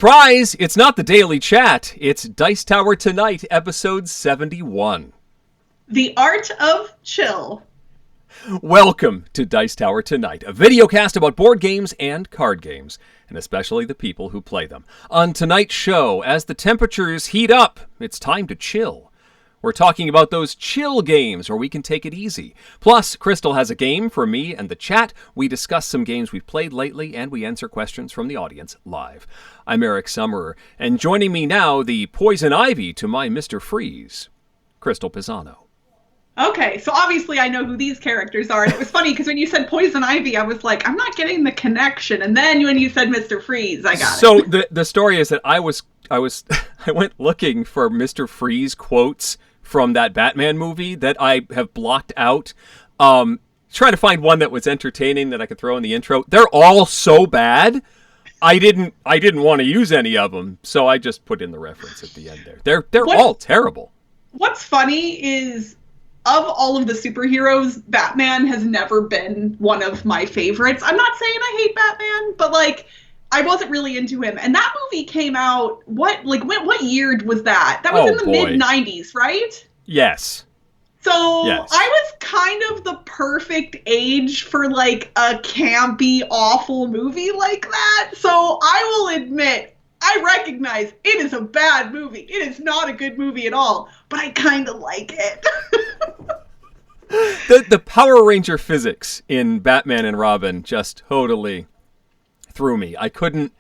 Surprise! It's not the Daily Chat. It's Dice Tower Tonight, episode 71. The Art of Chill. Welcome to Dice Tower Tonight, a video cast about board games and card games, and especially the people who play them. On tonight's show, as the temperatures heat up, it's time to chill. We're talking about those chill games where we can take it easy. Plus, Crystal has a game for me and the chat. We discuss some games we've played lately, and we answer questions from the audience live. I'm Eric Summerer, and joining me now, the Poison Ivy to my Mr. Freeze, Crystal Pisano. Okay, so obviously I know who these characters are, and it was funny because when you said Poison Ivy, I was like, I'm not getting the connection, and then when you said Mr. Freeze, I got it. So the story is that I went looking for Mr. Freeze quotes from that Batman movie that I have blocked out, trying to find one that was entertaining that I could throw in the intro. They're all so bad. I didn't want to use any of them, so I just put in the reference at the end there. They're all terrible. What's funny is, of all of the superheroes, Batman has never been one of my favorites. I'm not saying I hate Batman, but I wasn't really into him. And that movie came out, what year was that? That was in the mid-90s, right? Yes. So yes. I was kind of the perfect age for a campy, awful movie like that. So I will admit, I recognize it is a bad movie. It is not a good movie at all, but I kind of like it. The Power Ranger physics in Batman and Robin just totally threw me. I couldn't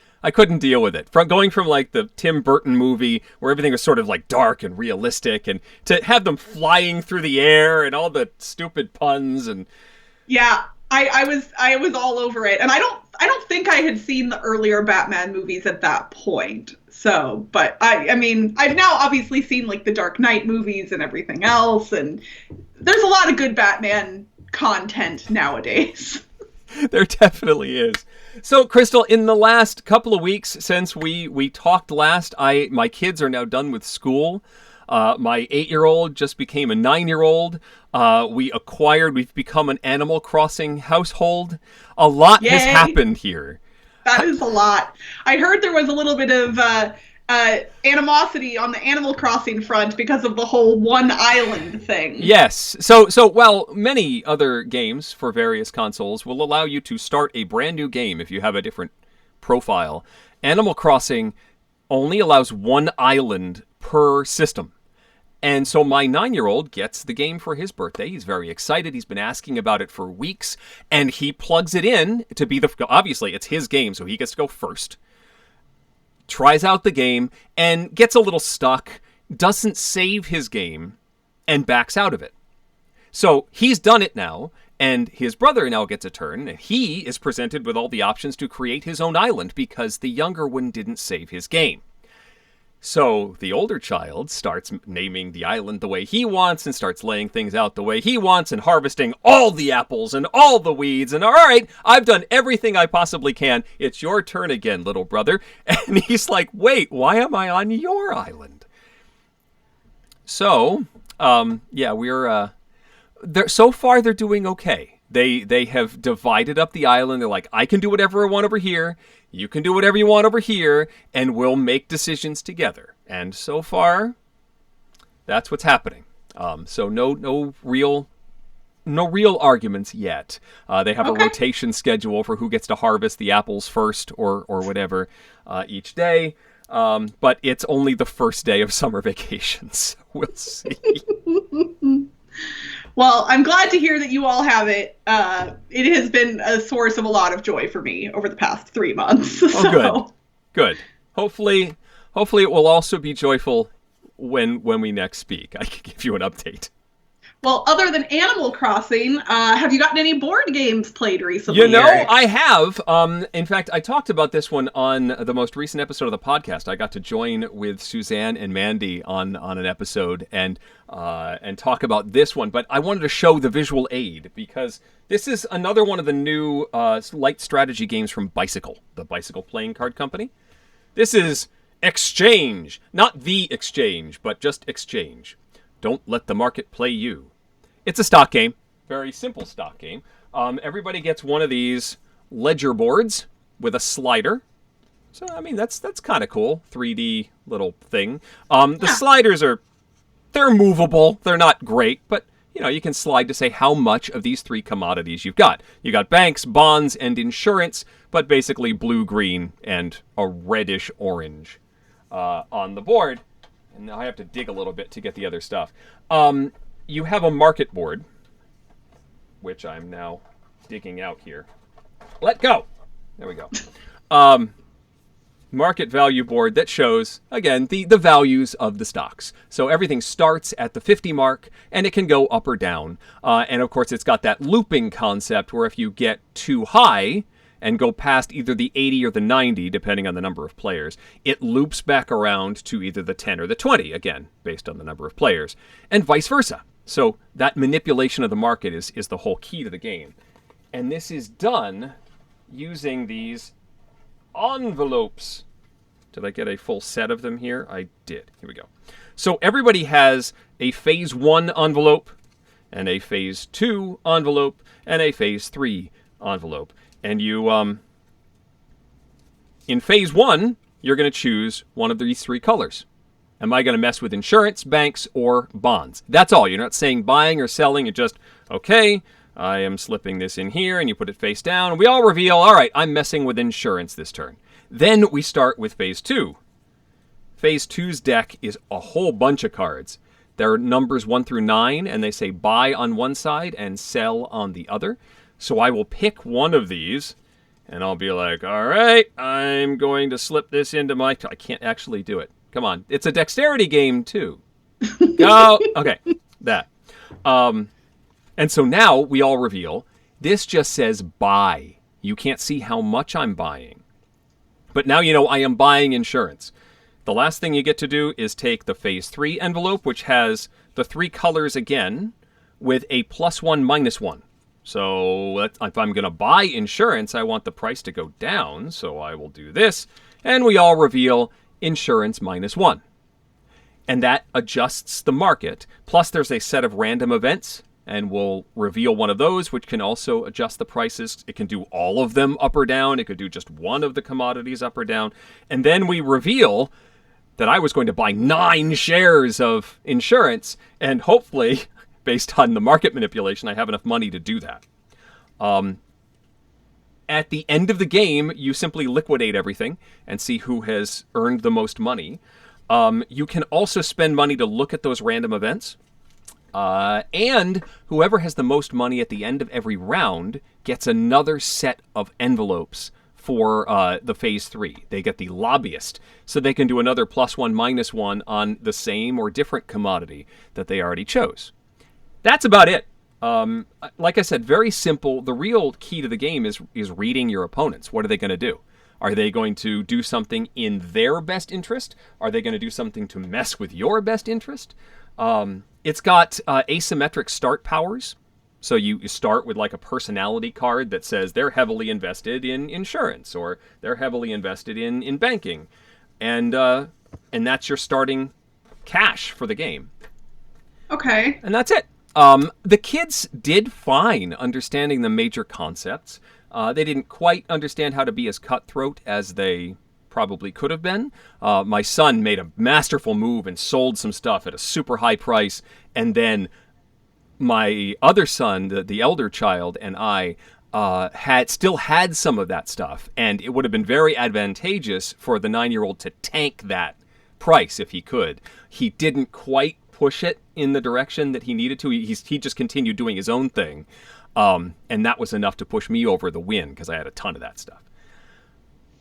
deal with it. Going from the Tim Burton movie where everything was sort of dark and realistic, and to have them flying through the air and all the stupid puns and yeah, I was all over it. And I don't think I had seen the earlier Batman movies at that point. So, but I mean, I've now obviously seen the Dark Knight movies and everything else, and there's a lot of good Batman content nowadays. There definitely is. So, Crystal, in the last couple of weeks since we talked last, my kids are now done with school. My 8-year-old just became a 9-year-old. We've become an Animal Crossing household. A lot has happened here. That is a lot. I heard there was a little bit of animosity on the Animal Crossing front because of the whole one island thing. Yes. So while many other games for various consoles will allow you to start a brand new game if you have a different profile, Animal Crossing only allows one island per system. And so my 9-year-old gets the game for his birthday. He's very excited. He's been asking about it for weeks. And he plugs it in to be obviously, it's his game, so he gets to go first. Tries out the game and gets a little stuck, doesn't save his game, and backs out of it. So he's done it now, and his brother now gets a turn, and he is presented with all the options to create his own island because the younger one didn't save his game. So the older child starts naming the island the way he wants and starts laying things out the way he wants and harvesting all the apples and all the weeds. And all right, I've done everything I possibly can. It's your turn again, little brother. And he's like, wait, why am I on your island? So, we're so far they're doing okay. They have divided up the island. They're like, I can do whatever I want over here. You can do whatever you want over here, and we'll make decisions together. And so far, that's what's happening. So no real arguments yet. They have a rotation schedule for who gets to harvest the apples first or whatever each day. But it's only the first day of summer vacations. We'll see. Well, I'm glad to hear that you all have it. It has been a source of a lot of joy for me over the past 3 months. Oh, good. Hopefully it will also be joyful when we next speak. I can give you an update. Well, other than Animal Crossing, have you gotten any board games played recently? Eric? I have. In fact, I talked about this one on the most recent episode of the podcast. I got to join with Suzanne and Mandy on an episode and talk about this one. But I wanted to show the visual aid because this is another one of the new light strategy games from Bicycle, the Bicycle playing card company. This is Exchange. Not The Exchange, but just Exchange. Don't let the market play you. It's a stock game. Very simple stock game. Everybody gets one of these ledger boards with a slider. So, I mean, that's kind of cool. 3D little thing. The Yeah. sliders they're movable. They're not great, but you can slide to say how much of these three commodities you've got. You got banks, bonds, and insurance, but basically blue, green, and a reddish orange on the board. And now I have to dig a little bit to get the other stuff. You have a market board, which I'm now digging out here. Let go. There we go. Market value board that shows, again, the values of the stocks. So everything starts at the 50 mark, and it can go up or down. And, of course, it's got that looping concept where if you get too high and go past either the 80 or the 90, depending on the number of players, it loops back around to either the 10 or the 20, again, based on the number of players, and vice versa. So that manipulation of the market is the whole key to the game. And this is done using these envelopes. Did I get a full set of them here? I did. Here we go. So everybody has a phase 1 envelope, and a phase 2 envelope, and a phase 3 envelope. And you, in phase 1, you're going to choose one of these three colors. Am I going to mess with insurance, banks, or bonds? That's all. You're not saying buying or selling. You're just, okay, I am slipping this in here, and you put it face down. And we all reveal, all right, I'm messing with insurance this turn. Then we start with phase 2. Phase 2's deck is a whole bunch of cards. There are numbers 1 through 9, and they say buy on one side and sell on the other. So I will pick one of these, and I'll be like, all right, I'm going to slip this into my... I can't actually do it. Come on. It's a dexterity game, too. Go. Okay, that. And so now we all reveal, this just says buy. You can't see how much I'm buying. But now you know I am buying insurance. The last thing you get to do is take the phase 3 envelope, which has the three colors again, with a +1, -1. So if I'm going to buy insurance, I want the price to go down, so I will do this. And we all reveal insurance -1. And that adjusts the market. Plus there's a set of random events, and we'll reveal one of those, which can also adjust the prices. It can do all of them up or down. It could do just one of the commodities up or down. And then we reveal that I was going to buy 9 shares of insurance, and hopefully, based on the market manipulation, I have enough money to do that. At the end of the game, you simply liquidate everything and see who has earned the most money. You can also spend money to look at those random events. And whoever has the most money at the end of every round gets another set of envelopes for the phase 3. They get the lobbyist, so they can do another +1, -1 on the same or different commodity that they already chose. That's about it. Like I said, very simple. The real key to the game is reading your opponents. What are they going to do? Are they going to do something in their best interest? Are they going to do something to mess with your best interest? It's got asymmetric start powers. So you start with like a personality card that says they're heavily invested in insurance, or they're heavily invested in banking. And that's your starting cash for the game. Okay. And that's it. The kids did fine understanding the major concepts. They didn't quite understand how to be as cutthroat as they probably could have been. My son made a masterful move and sold some stuff at a super high price, and then my other son, the elder child, and I still had some of that stuff, and it would have been very advantageous for the 9-year-old to tank that price if he could. He didn't quite push it in the direction that he needed to. He just continued doing his own thing, and that was enough to push me over the win because I had a ton of that stuff.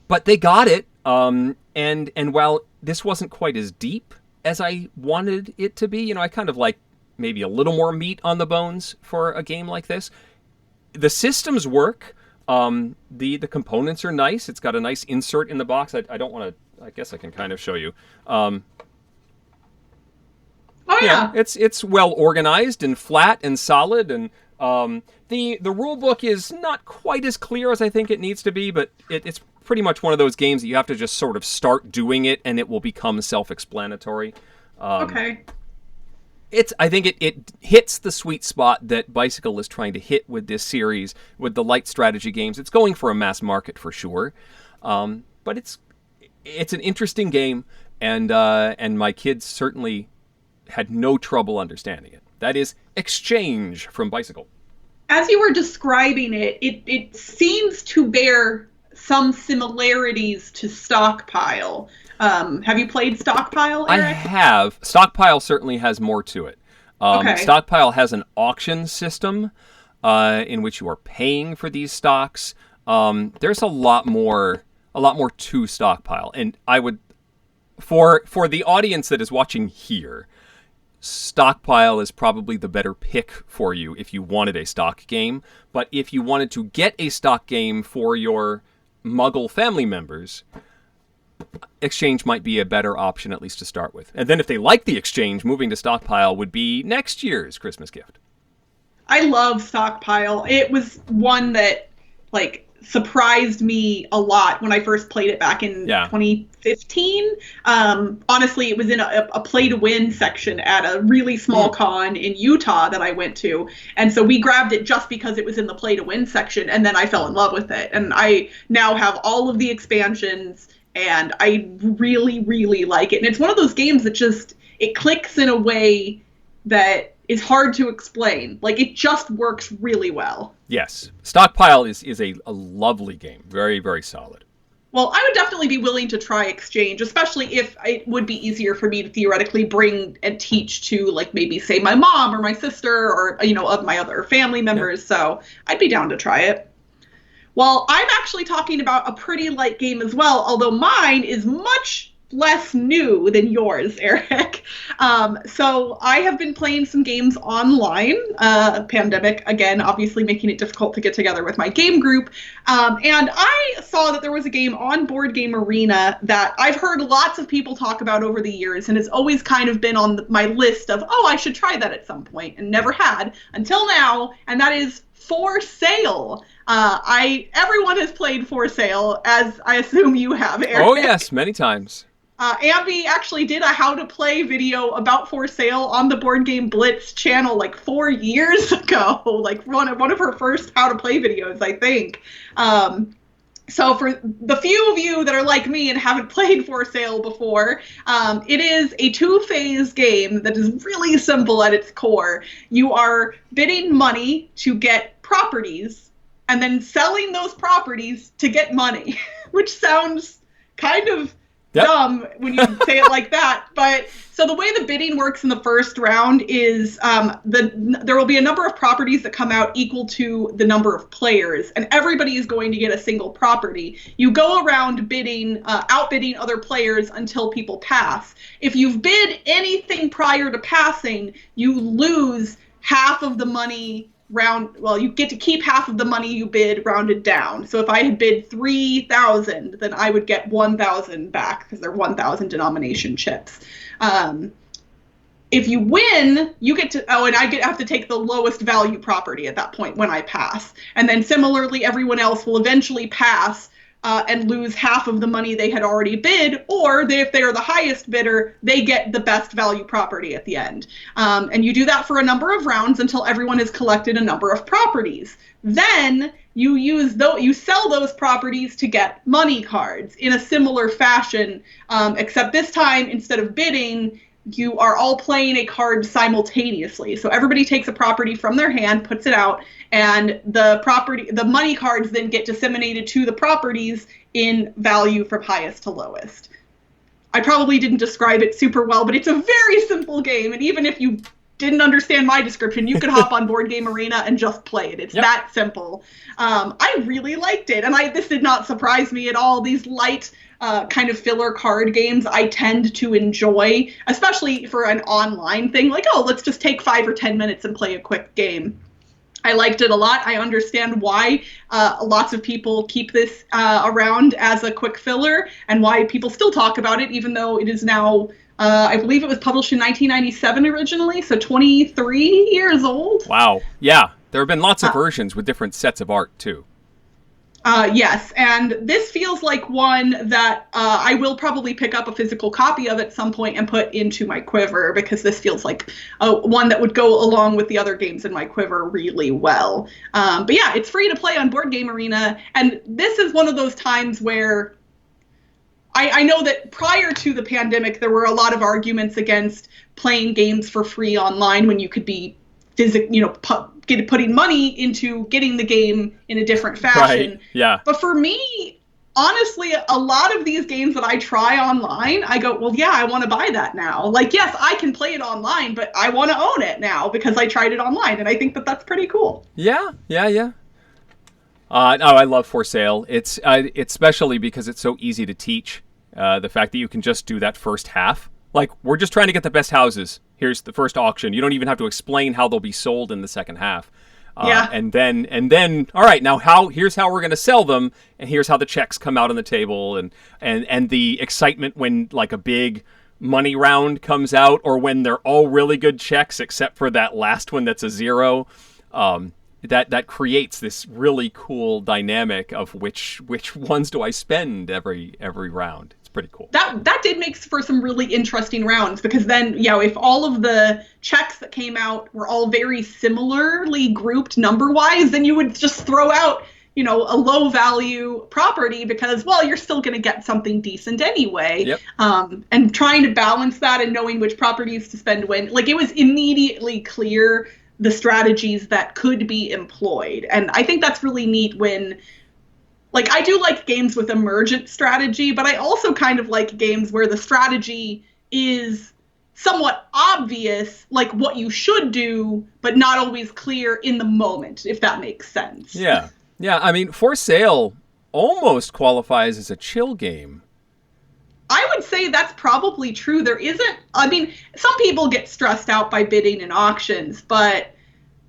But they got it, and while this wasn't quite as deep as I wanted it to be, I kind of like maybe a little more meat on the bones for a game like this. The systems work. The components are nice. It's got a nice insert in the box. I don't want to. I guess I can kind of show you. Oh yeah. It's well organized and flat and solid, and the rule book is not quite as clear as I think it needs to be, but it's pretty much one of those games that you have to just sort of start doing it, and it will become self-explanatory. Okay. I think it hits the sweet spot that Bicycle is trying to hit with this series, with the light strategy games. It's going for a mass market for sure, but it's an interesting game, and my kids certainly had no trouble understanding it. That is Exchange from Bicycle. As you were describing it seems to bear some similarities to Stockpile. Have you played Stockpile, I Eric? have. Stockpile certainly has more to it. Okay. Stockpile has an auction system in which you are paying for these stocks. There's a lot more to Stockpile, and I would, for the audience that is watching here, Stockpile is probably the better pick for you if you wanted a stock game. But if you wanted to get a stock game for your Muggle family members, Exchange might be a better option, at least to start with. And then if they like the Exchange, moving to Stockpile would be next year's Christmas gift. I love Stockpile. It was one that like surprised me a lot when I first played it back in 2015. Honestly, it was in a play to win section at a really small con in Utah that I went to. And so we grabbed it just because it was in the play to win section. And then I fell in love with it. And I now have all of the expansions and I really, really like it. And it's one of those games that just, it clicks in a way that is hard to explain. Like, it just works really well. Yes. Stockpile is a lovely game. Very, very solid. Well, I would definitely be willing to try Exchange, especially if it would be easier for me to theoretically bring and teach to, like, maybe, say, my mom or my sister or, you know, of my other family members. Yeah. So I'd be down to try it. Well, I'm actually talking about a pretty light game as well, although mine is much less new than yours, Eric. So I have been playing some games online. Pandemic, again, obviously making it difficult to get together with my game group. And I saw that there was a game on Board Game Arena that I've heard lots of people talk about over the years, and it's always kind of been on my list of, oh, I should try that at some point, and never had until now, and that is For Sale. Everyone has played For Sale, as I assume you have, Eric. Oh, yes, many times. Ambi actually did a how to play video about For Sale on the Board Game Blitz channel like 4 years ago, like one of her first how to play videos, I think. So for the few of you that are like me and haven't played For Sale before, it is a 2-phase game that is really simple at its core. You are bidding money to get properties and then selling those properties to get money, which sounds kind of dumb when you say it like that. But so the way the bidding works in the first round is there will be a number of properties that come out equal to the number of players, and everybody is going to get a single property. You go around bidding, outbidding other players until people pass. If you've bid anything prior to passing, you lose half of the money you get to keep half of the money you bid rounded down. So if I had bid 3,000, then I would get 1,000 back because they're 1,000 denomination chips. If you win, you get to, and I have to take the lowest value property at that point when I pass. And then similarly, everyone else will eventually pass and lose half of the money they had already bid, or if they are the highest bidder, they get the best value property at the end. And you do that for a number of rounds until everyone has collected a number of properties. Then you sell those properties to get money cards in a similar fashion, except this time, instead of bidding, you are all playing a card simultaneously. So everybody takes a property from their hand, puts it out, and the money cards then get disseminated to the properties in value from highest to lowest. I probably didn't describe it super well, but it's a very simple game. And even if you didn't understand my description, you could hop on Board Game Arena and just play it. It's that simple. I really liked it. And this did not surprise me at all. These light kind of filler card games I tend to enjoy, especially for an online thing. Like, oh, let's just take 5 or 10 minutes and play a quick game. I liked it a lot. I understand why lots of people keep this around as a quick filler and why people still talk about it, even though it is now, I believe it was published in 1997 originally, so 23 years old. Wow. Yeah. There have been lots of versions with different sets of art, too. Yes, and this feels like one that I will probably pick up a physical copy of at some point and put into my quiver, because this feels like one that would go along with the other games in my quiver really well. But yeah, it's free to play on Board Game Arena, and this is one of those times where I know that prior to the pandemic, there were a lot of arguments against playing games for free online when you could be putting money into getting the game in a different fashion. Right. Yeah. But for me, honestly, a lot of these games that I try online, I go, well, yeah, I want to buy that now. Like, yes, I can play it online, but I want to own it now because I tried it online. And I think that that's pretty cool. Yeah. No, I love For Sale. It's especially because it's so easy to teach. The fact that you can just do that first half. Like, we're just trying to get the best houses. Here's the first auction. You don't even have to explain how they'll be sold in the second half. And then, all right, now here's how we're going to sell them, and here's how the checks come out on the table, and the excitement when like a big money round comes out, or when they're all really good checks except for that last one that's a zero. That creates this really cool dynamic of which ones do I spend every round. It's pretty cool. That did make for some really interesting rounds, because then, if all of the checks that came out were all very similarly grouped number-wise, then you would just throw out, a low-value property because, well, you're still going to get something decent anyway. Yep. And trying to balance that and knowing which properties to spend when, like, it was immediately clear the strategies that could be employed. And I think that's really neat when, like, I do like games with emergent strategy, but I also kind of like games where the strategy is somewhat obvious, like what you should do, but not always clear in the moment, if that makes sense. Yeah. I mean, For Sale almost qualifies as a chill game. I would say that's probably true. There isn't, some people get stressed out by bidding in auctions, but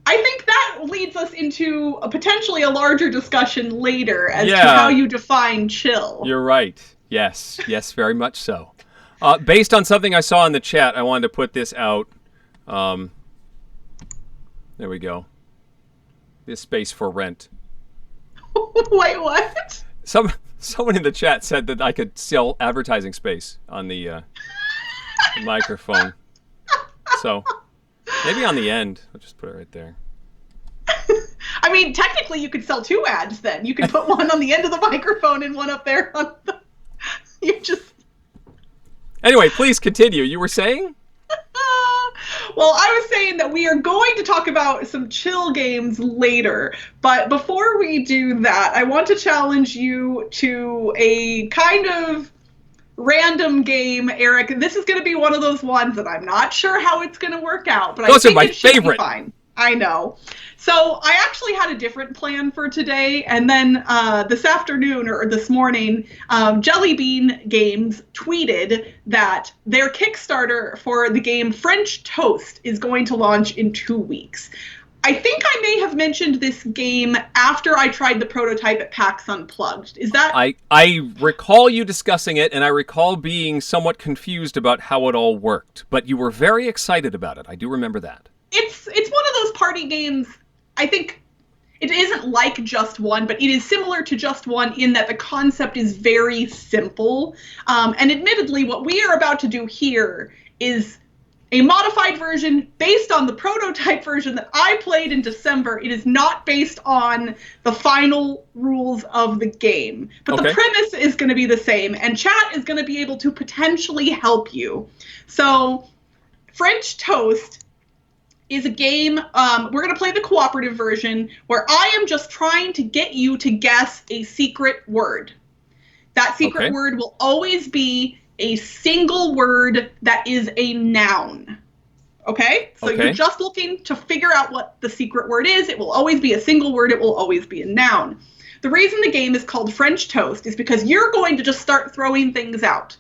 I think that leads us into potentially a larger discussion later as to how you define chill. You're right. Yes, very much so. Based on something I saw in the chat, I wanted to put this out. There we go. This space for rent. Wait, what? Someone in the chat said that I could sell advertising space on the microphone. So maybe on the end. I'll just put it right there. Technically you could sell two ads then. You could put one on the end of the microphone and one up there on the... Anyway, please continue. You were saying? Well, I was saying that we are going to talk about some chill games later, but before we do that, I want to challenge you to a kind of random game, Eric. This is going to be one of those ones that I'm not sure how it's going to work out, but those I think are my it should favorite. Be fine. I know. So I actually had a different plan for today, and then this afternoon or this morning, Jelly Bean Games tweeted that their Kickstarter for the game French Toast is going to launch in 2 weeks. I think I may have mentioned this game after I tried the prototype at PAX Unplugged. Is that... I recall you discussing it, and I recall being somewhat confused about how it all worked, but you were very excited about it. I do remember that. It's one of those party games. I think it isn't like Just One, but it is similar to Just One in that the concept is very simple. And admittedly, what we are about to do here is a modified version based on the prototype version that I played in December. It is not based on the final rules of the game. But The premise is going to be the same, and chat is going to be able to potentially help you. So French Toast is a game, we're going to play the cooperative version, where I am just trying to get you to guess a secret word. That secret word will always be a single word that is a noun. Okay? So you're just looking to figure out what the secret word is. It will always be a single word. It will always be a noun. The reason the game is called French Toast is because you're going to just start throwing things out.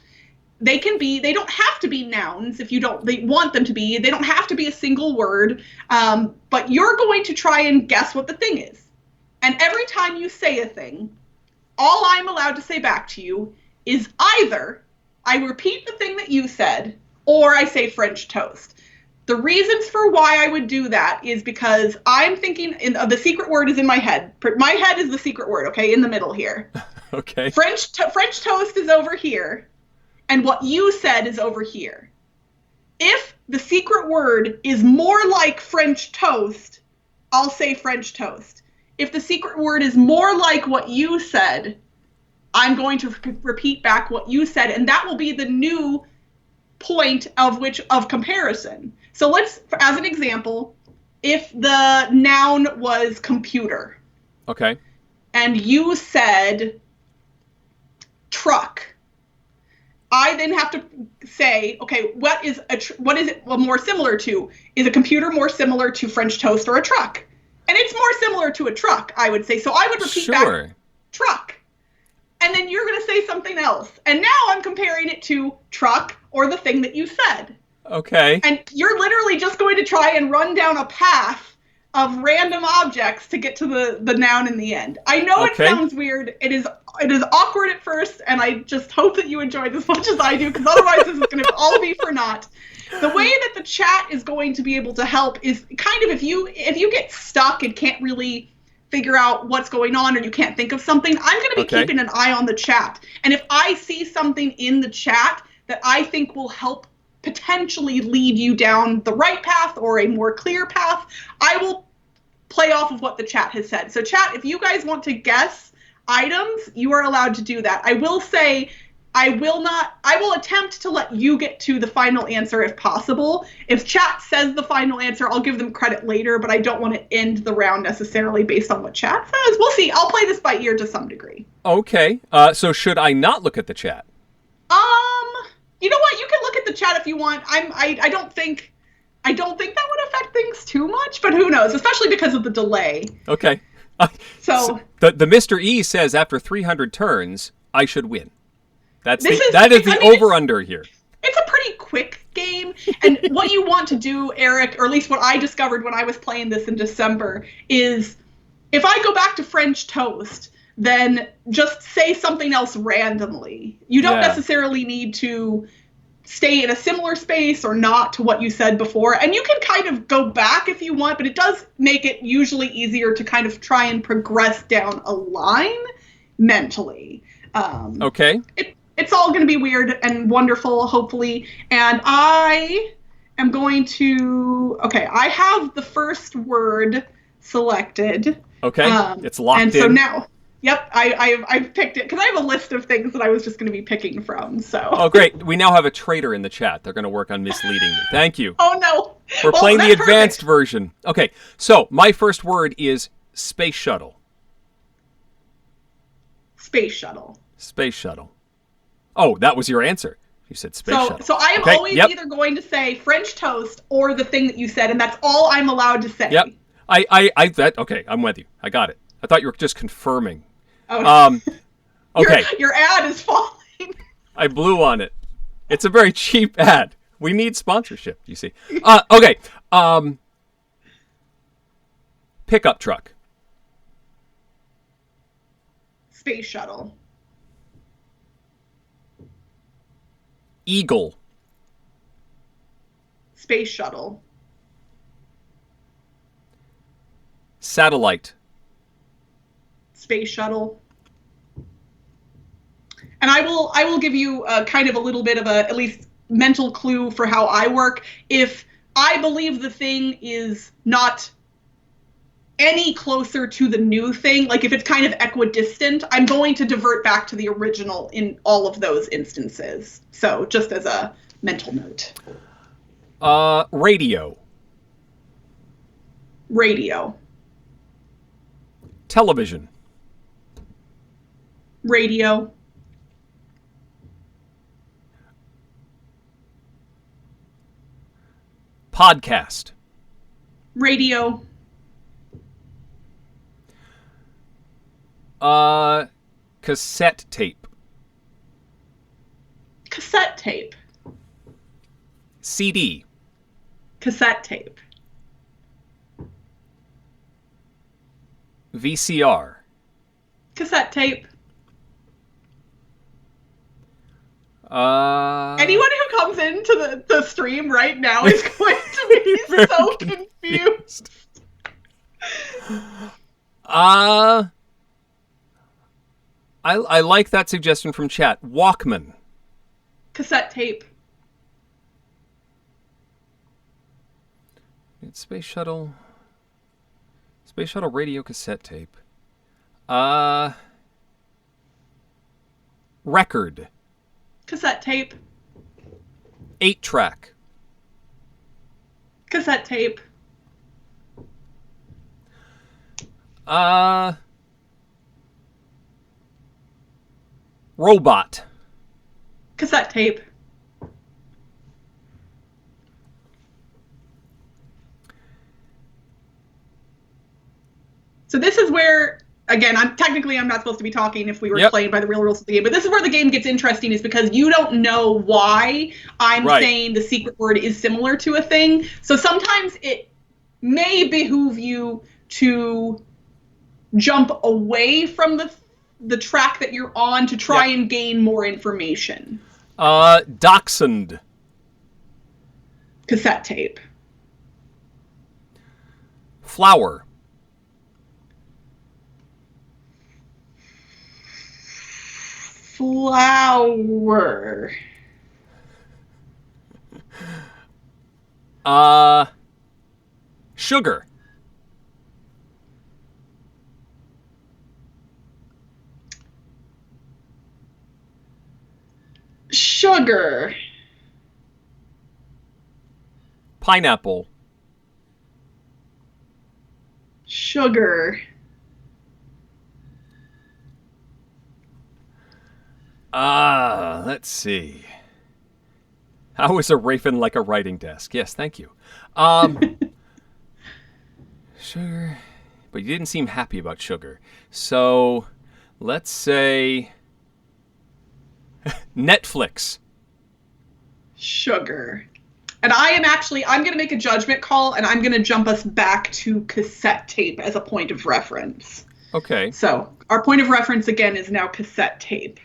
They don't have to be nouns if they want them to be. They don't have to be a single word, but you're going to try and guess what the thing is. And every time you say a thing, all I'm allowed to say back to you is either I repeat the thing that you said, or I say French toast. The reasons for why I would do that is because I'm thinking the secret word is in my head. My head is the secret word, okay, in the middle here. Okay. French toast is over here. And what you said is over here. If the secret word is more like French toast, I'll say French toast. If the secret word is more like what you said, I'm going to repeat back what you said, and that will be the new point of comparison. So let's, as an example, if the noun was computer. Okay. And you said truck. I then have to say, okay, what is it more similar to? Is a computer more similar to French toast or a truck? And it's more similar to a truck, I would say. So I would repeat back truck. And then you're going to say something else. And now I'm comparing it to truck or the thing that you said. Okay. And you're literally just going to try and run down a path of random objects to get to the noun in the end. I know it sounds weird. It is awkward at first, and I just hope that you enjoyed as much as I do, because otherwise this is going to all be for naught. The way that the chat is going to be able to help is kind of if you get stuck and can't really figure out what's going on, or you can't think of something, I'm going to be keeping an eye on the chat. And if I see something in the chat that I think will help potentially lead you down the right path or a more clear path, I will play off of what the chat has said. So chat, if you guys want to guess items, you are allowed to do that. I will say I will attempt to let you get to the final answer if possible. If chat says the final answer, I'll give them credit later, but I don't want to end the round necessarily based on what chat says. We'll see. I'll play this by ear to some degree. Okay. So should I not look at the chat? You know what? You can look at the chat if you want. I don't think that would affect things too much, but who knows? Especially because of the delay. Okay. So the Mr. E says after 300 turns, I should win. That is the over-under here. It's a pretty quick game. And what you want to do, Eric, or at least what I discovered when I was playing this in December, is if I go back to French toast, then just say something else randomly. You don't necessarily need to stay in a similar space or not to what you said before. And you can kind of go back if you want, but it does make it usually easier to kind of try and progress down a line mentally. Okay. It's all going to be weird and wonderful, hopefully. And I am going to... Okay, I have the first word selected. Okay, it's locked in. And so now... Yep, I've picked it, because I have a list of things that I was just going to be picking from, so... Oh, great. We now have a traitor in the chat. They're going to work on misleading me. Thank you. Oh, no. We're playing the advanced version. Okay, so my first word is space shuttle. Space shuttle. Space shuttle. Oh, that was your answer. You said space shuttle. So I am always either going to say French toast or the thing that you said, and that's all I'm allowed to say. Yep. Okay, I'm with you. I got it. I thought you were just confirming. Oh. Okay. Your ad is falling. I blew on it. It's a very cheap ad. We need sponsorship, you see. Okay. Pickup truck. Space shuttle. Eagle. Space shuttle. Satellite. Space shuttle. And I will give you kind of a little bit of a at least mental clue for how I work. If I believe the thing is not any closer to the new thing, like if it's kind of equidistant, I'm going to divert back to the original in all of those instances. So just as a mental note. Radio. Radio. Television. Radio. Podcast. Radio. Cassette tape. Cassette tape. CD. Cassette tape. VCR. Cassette tape. Anyone who comes into the stream right now is going to be so confused. I like that suggestion from chat. Walkman. Cassette tape. It's Space Shuttle. Space Shuttle radio cassette tape. Record. Cassette tape. 8-track. Cassette tape. Robot. Cassette tape. So this is where, again, I'm not supposed to be talking if we were playing by the real rules of the game, but this is where the game gets interesting, is because you don't know why I'm saying the secret word is similar to a thing. So sometimes it may behoove you to jump away from the track that you're on to try and gain more information. Dachshund. Cassette tape. Flower. Flower. Sugar. Sugar. Pineapple. Sugar. Let's see. How is a raven like a writing desk? Yes, thank you. Sugar. But you didn't seem happy about sugar. So, let's say Netflix. Sugar. And I'm going to make a judgment call, and I'm going to jump us back to cassette tape as a point of reference. Okay. So, our point of reference again is now cassette tape.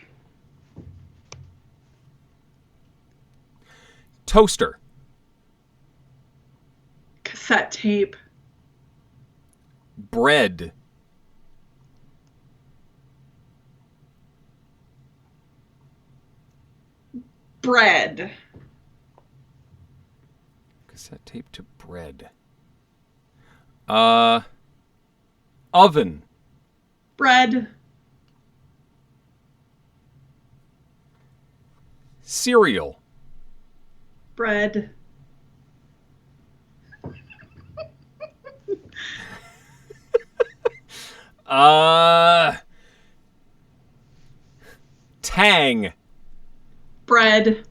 Toaster. Cassette tape. Bread. Bread. Cassette tape to bread. Oven. Bread. Cereal. Bread. Tang. Bread.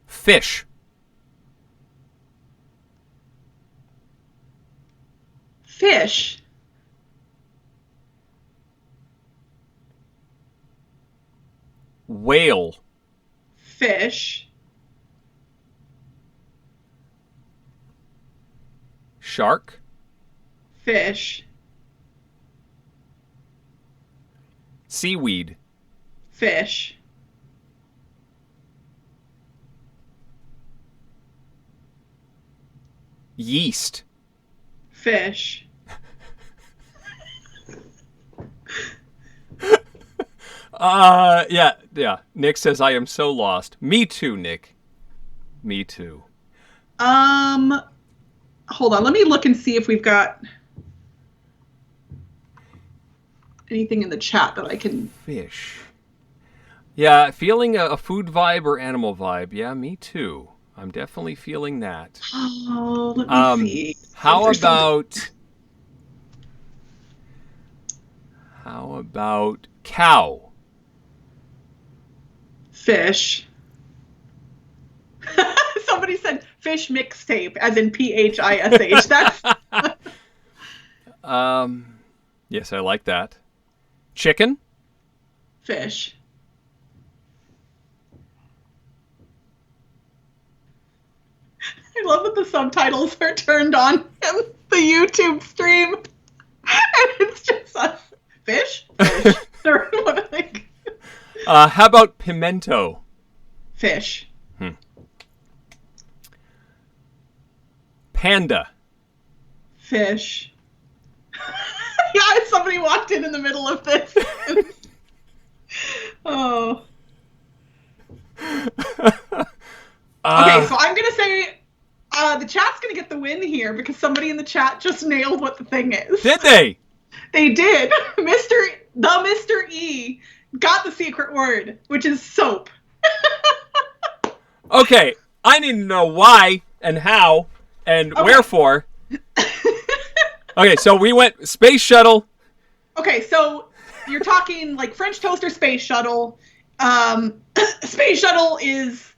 Fish. Fish. Whale. Fish. Shark. Fish. Seaweed. Fish. Yeast. Fish. Yeah. Nick says I am so lost. Me too, Nick. Me too. Hold on. Let me look and see if we've got anything in the chat that I can... Fish. Yeah, feeling a food vibe or animal vibe. Yeah, me too. I'm definitely feeling that. Oh, let me see. How about cow? Fish. Somebody said fish mixtape, as in PHISH. That's... Yes, I like that. Chicken? Fish. I love that the subtitles are turned on in the YouTube stream. And it's just us. Fish? Fish. How about pimento? Fish. Panda. Fish. Yeah, somebody walked in the middle of this. Oh. Okay, so I'm going to say the chat's going to get the win here because somebody in the chat just nailed what the thing is. Did they? They did. Mr. the Mr. E got the secret word, which is soap. Okay, I need to know why and how and Okay. wherefore. Okay, so we went space shuttle. Okay, so you're talking like French toast or space shuttle. Space shuttle is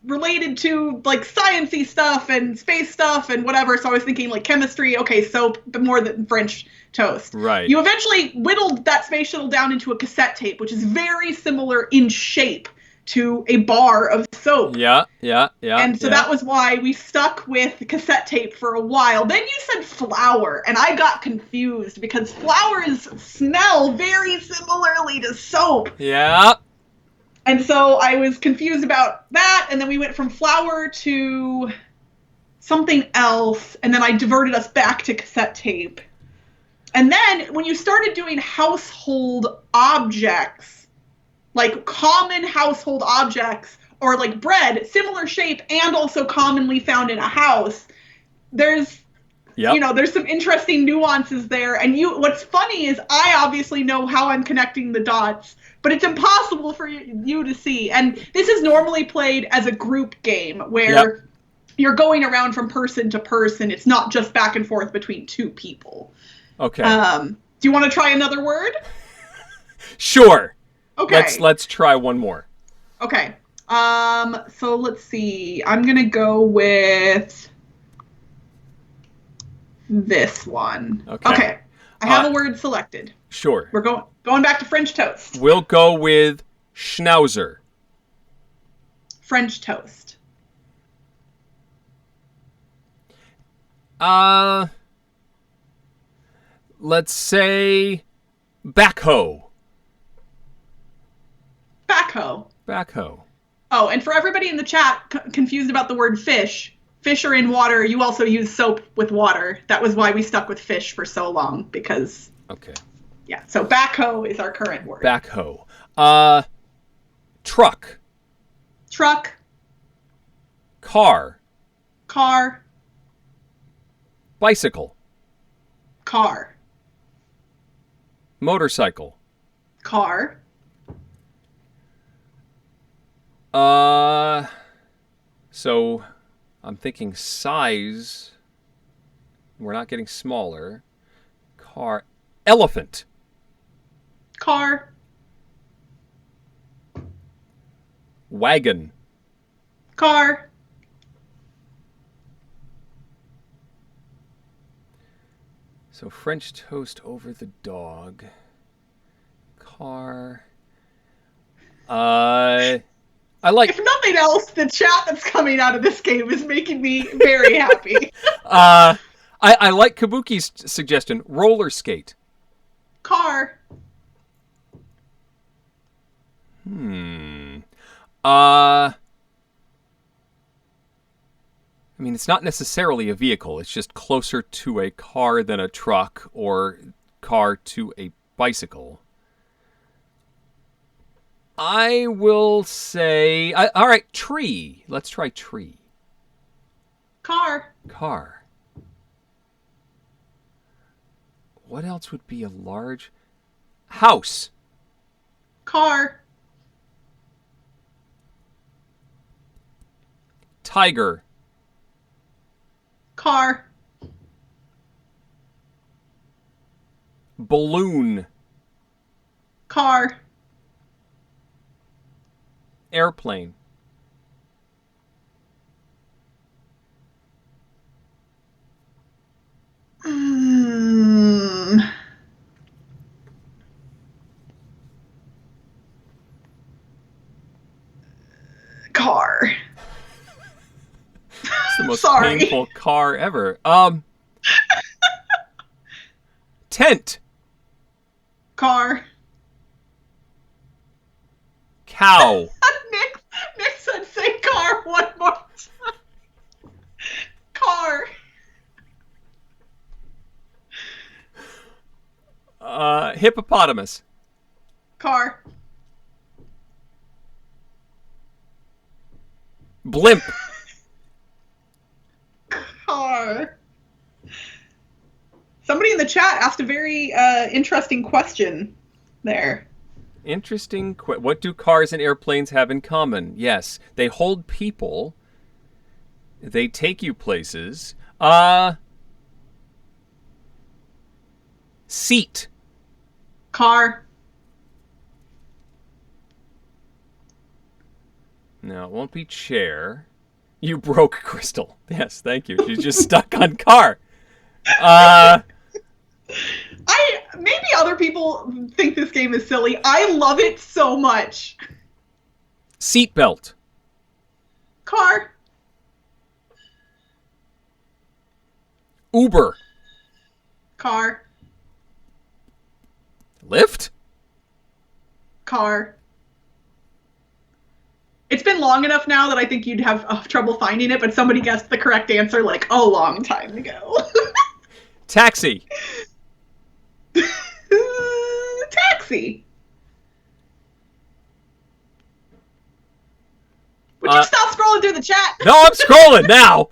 related to like sciencey stuff and space stuff and whatever. So I was thinking like chemistry. Okay, soap, but more than French toast. Right. You eventually whittled that space shuttle down into a cassette tape, which is very similar in shape to a bar of soap. Yeah. And so that was why we stuck with cassette tape for a while. Then you said flour, and I got confused because flours smell very similarly to soap. Yeah. And so I was confused about that, and then we went from flour to something else, and then I diverted us back to cassette tape. And then when you started doing household objects, like common household objects, or like bread, similar shape and also commonly found in a house, there's there's some interesting nuances there. And what's funny is I obviously know how I'm connecting the dots, but it's impossible for you to see. And this is normally played as a group game where you're going around from person to person. It's not just back and forth between two people. Okay. Do you want to try another word? Sure. Okay. Let's try one more. Okay. So let's see. I'm gonna go with this one. Okay. I have a word selected. Sure. We're going back to French toast. We'll go with schnauzer. French toast. Let's say backhoe. Backhoe. Oh, and for everybody in the chat confused about the word fish are in water. You also use soap with water. That was why we stuck with fish for so long, because... Okay. Yeah, so backhoe is our current word. Backhoe. Truck. Truck. Car. Bicycle. Car. Motorcycle. Car. So I'm thinking size. We're not getting smaller. Car. Elephant. Car. Wagon. Car. So French toast over the dog. Car. I like... If nothing else, the chat that's coming out of this game is making me very happy. I like Kabuki's suggestion. Roller skate. Car. I mean, it's not necessarily a vehicle. It's just closer to a car than a truck or car to a bicycle. I will say... all right, tree. Let's try tree. Car. What else would be a large... House. Car. Tiger. Car. Balloon. Car. Airplane. Car. It's the most Sorry. painful car ever. Tent. Car. Cow. Nick said say car one more time. Car. Hippopotamus. Car. Blimp. Car. Somebody in the chat asked a very interesting question there. Interesting. What do cars and airplanes have in common? Yes, they hold people. They take you places. Seat. Car. No, it won't be chair. You broke Crystal. Yes, thank you. She's just stuck on car. Maybe other people think this game is silly. I love it so much. Seatbelt. Car. Uber. Car. Lyft. Car. It's been long enough now that I think you'd have trouble finding it, but somebody guessed the correct answer like a long time ago. Taxi. Taxi. Would you stop scrolling through the chat? No, I'm scrolling now.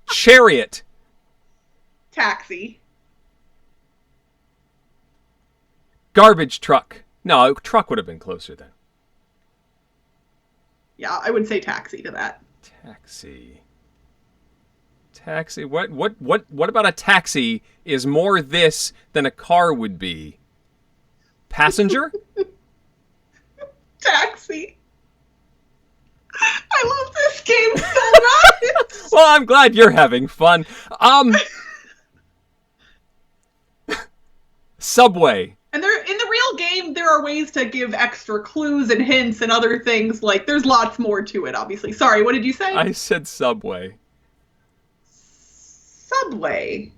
Chariot. Taxi. Garbage truck. No, truck would have been closer then. Yeah, I would say taxi to that. Taxi. Taxi. What about a taxi is more this than a car would be? Passenger? Taxi. I love this game so much. Well, I'm glad you're having fun. Subway. And there, in the real game, there are ways to give extra clues and hints and other things. Like, there's lots more to it, obviously. Sorry, what did you say? I said subway. Subway.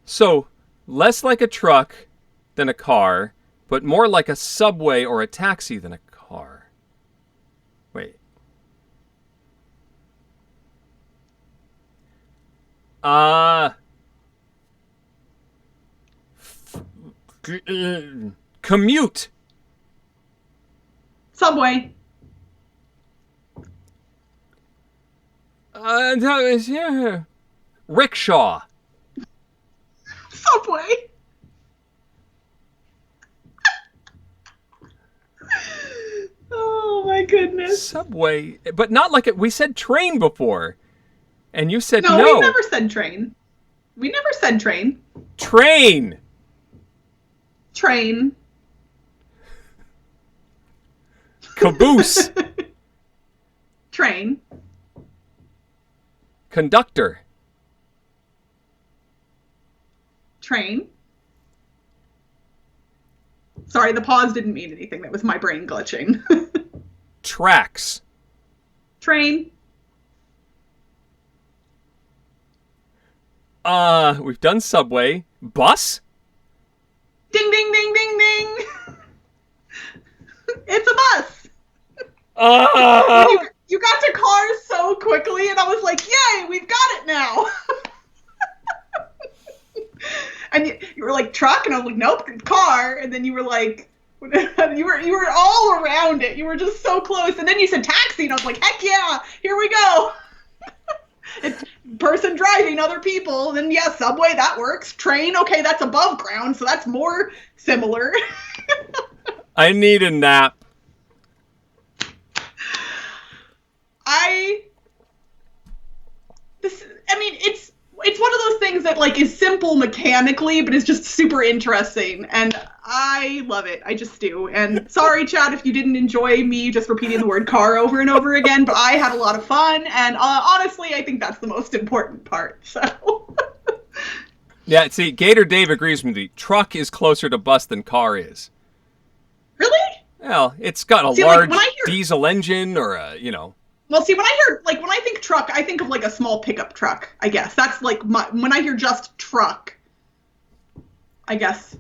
So, less like a truck than a car, but more like a subway or a taxi than a car. Wait. Commute. Subway. Yeah. Rickshaw. Subway. Oh my goodness. Subway, but not like it. We said train before, and you said no. No, we never said train. We never said train. Train. Train. Caboose. Train. Conductor. Train. Sorry, the pause didn't mean anything. That was my brain glitching. Tracks. Train. We've done subway. Bus? Ding, ding, ding, ding, ding. It's a bus. You got to cars so quickly, and I was like, yay, we've got it now. And you were like, truck? And I was like, nope, car. And then you were like, you were all around it. You were just so close. And then you said taxi, and I was like, heck yeah, here we go. It's person driving other people. Then yeah, subway, that works. Train, okay, that's above ground, so that's more similar. I need a nap. It's one of those things that like is simple mechanically, but is just super interesting, and I love it. I just do. And sorry, Chad, if you didn't enjoy me just repeating the word car over and over again, but I had a lot of fun, and honestly, I think that's the most important part. So. Yeah, see, Gator Dave agrees with me. Truck is closer to bus than car is. Really? Well, it's got a large diesel engine or a, Well, see, when I think truck, I think of like a small pickup truck, I guess. That's like when I hear just truck, I guess.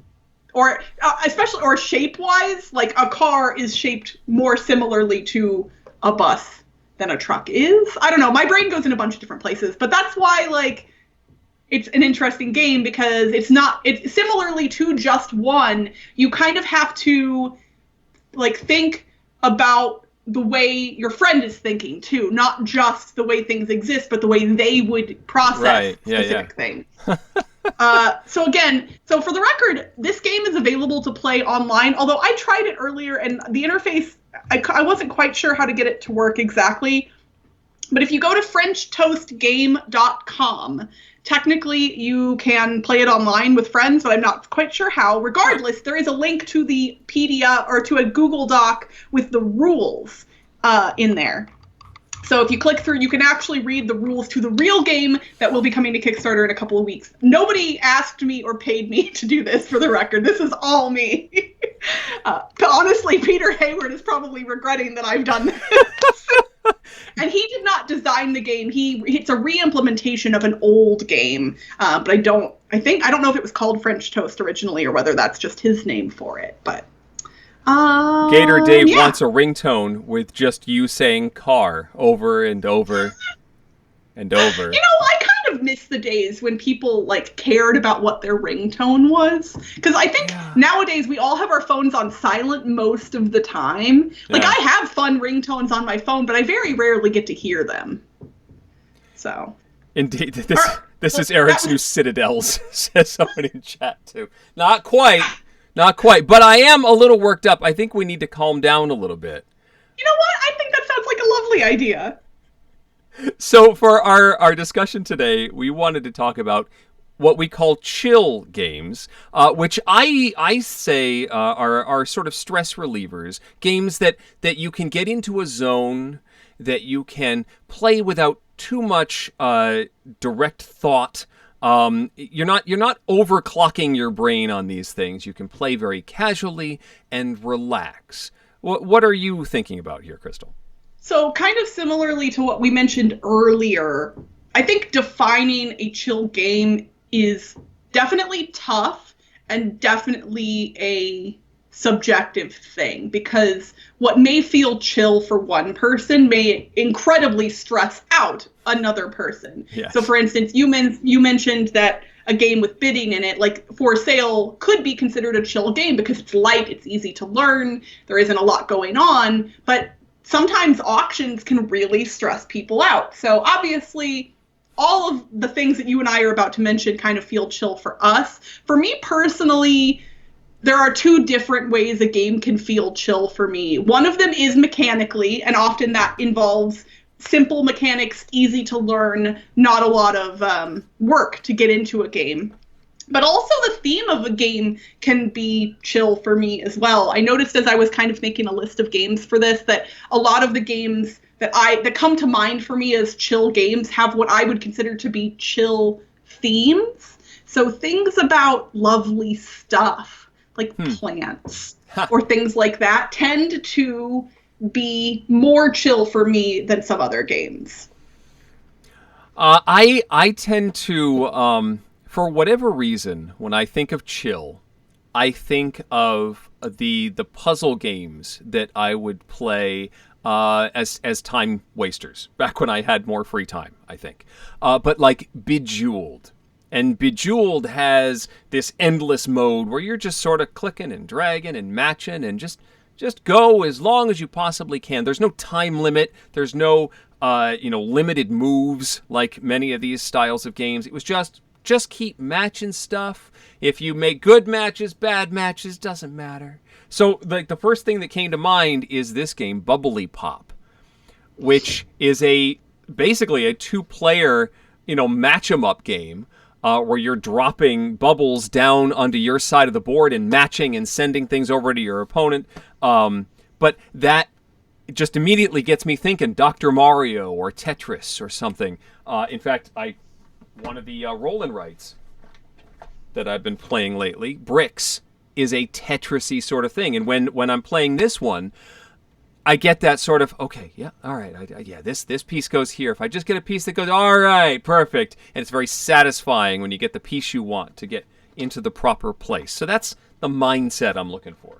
Or especially, or shape-wise, like a car is shaped more similarly to a bus than a truck is. I don't know. My brain goes in a bunch of different places, but that's why, like, it's an interesting game because it's similarly to just one, you kind of have to, like, think about the way your friend is thinking too, not just the way things exist, but the way they would process specific things. So for the record, this game is available to play online, although I tried it earlier and the interface, I wasn't quite sure how to get it to work exactly. But if you go to FrenchToastGame.com, technically you can play it online with friends, but I'm not quite sure how. Regardless, there is a link to the PDF or to a Google Doc with the rules in there. So if you click through, you can actually read the rules to the real game that will be coming to Kickstarter in a couple of weeks. Nobody asked me or paid me to do this, for the record. This is all me. Honestly, Peter Hayward is probably regretting that I've done this. And he did not design the game. It's a re-implementation of an old game, but I don't know if it was called French Toast originally or whether that's just his name for it. But Gator Dave wants a ringtone with just you saying "car" over and over and over. You know, I kind of miss the days when people cared about what their ringtone was, because I think nowadays we all have our phones on silent most of the time. I have fun ringtones on my phone, but I very rarely get to hear them. So indeed, this is Eric's new citadels, says someone in chat too. Not quite, but I am a little worked up. I think we need to calm down a little bit. You know what? I think that sounds like a lovely idea. So for our discussion today, we wanted to talk about what we call chill games, which I say are sort of stress relievers, games that you can get into a zone, that you can play without too much direct thought. You're not overclocking your brain on these things. You can play very casually and relax. What are you thinking about here, Crystal? So kind of similarly to what we mentioned earlier, I think defining a chill game is definitely tough and definitely a subjective thing, because what may feel chill for one person may incredibly stress out another person. Yes. So for instance, you mentioned that a game with bidding in it, like For Sale, could be considered a chill game because it's light, it's easy to learn, there isn't a lot going on, but sometimes auctions can really stress people out. So obviously, all of the things that you and I are about to mention kind of feel chill for us. For me personally, there are two different ways a game can feel chill for me. One of them is mechanically, and often that involves simple mechanics, easy to learn, not a lot of work to get into a game. But also the theme of a game can be chill for me as well. I noticed as I was kind of making a list of games for this that a lot of the games that come to mind for me as chill games have what I would consider to be chill themes. So things about lovely stuff, like plants or things like that, tend to be more chill for me than some other games. I tend to... for whatever reason, when I think of chill, I think of the puzzle games that I would play as time wasters back when I had more free time, I think. But like Bejeweled. And Bejeweled has this endless mode where you're just sort of clicking and dragging and matching and just go as long as you possibly can. There's no time limit. There's no limited moves like many of these styles of games. It was just keep matching stuff. If you make good matches, bad matches, doesn't matter. So the first thing that came to mind is this game, Bubbly Pop, which is basically a two-player, match 'em up game where you're dropping bubbles down onto your side of the board and matching and sending things over to your opponent. But that just immediately gets me thinking Dr. Mario or Tetris or something. In fact, one of the roll-in rights that I've been playing lately, Bricks, is a Tetris-y sort of thing. And when I'm playing this one, I get that sort of, okay, yeah, all right, this piece goes here. If I just get a piece that goes, all right, perfect. And it's very satisfying when you get the piece you want to get into the proper place. So that's the mindset I'm looking for.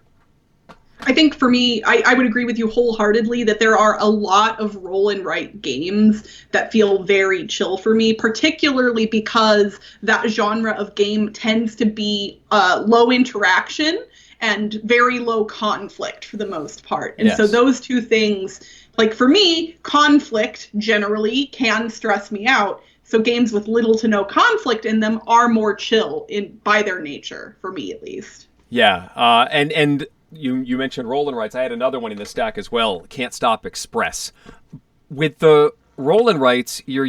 I think for me, I would agree with you wholeheartedly that there are a lot of roll and write games that feel very chill for me, particularly because that genre of game tends to be low interaction and very low conflict for the most part. And so those two things, like for me, conflict generally can stress me out. So games with little to no conflict in them are more chill by their nature, for me at least. Yeah, and you mentioned roll and writes. I had another one in the stack as well. Can't Stop Express. With the roll and writes, you're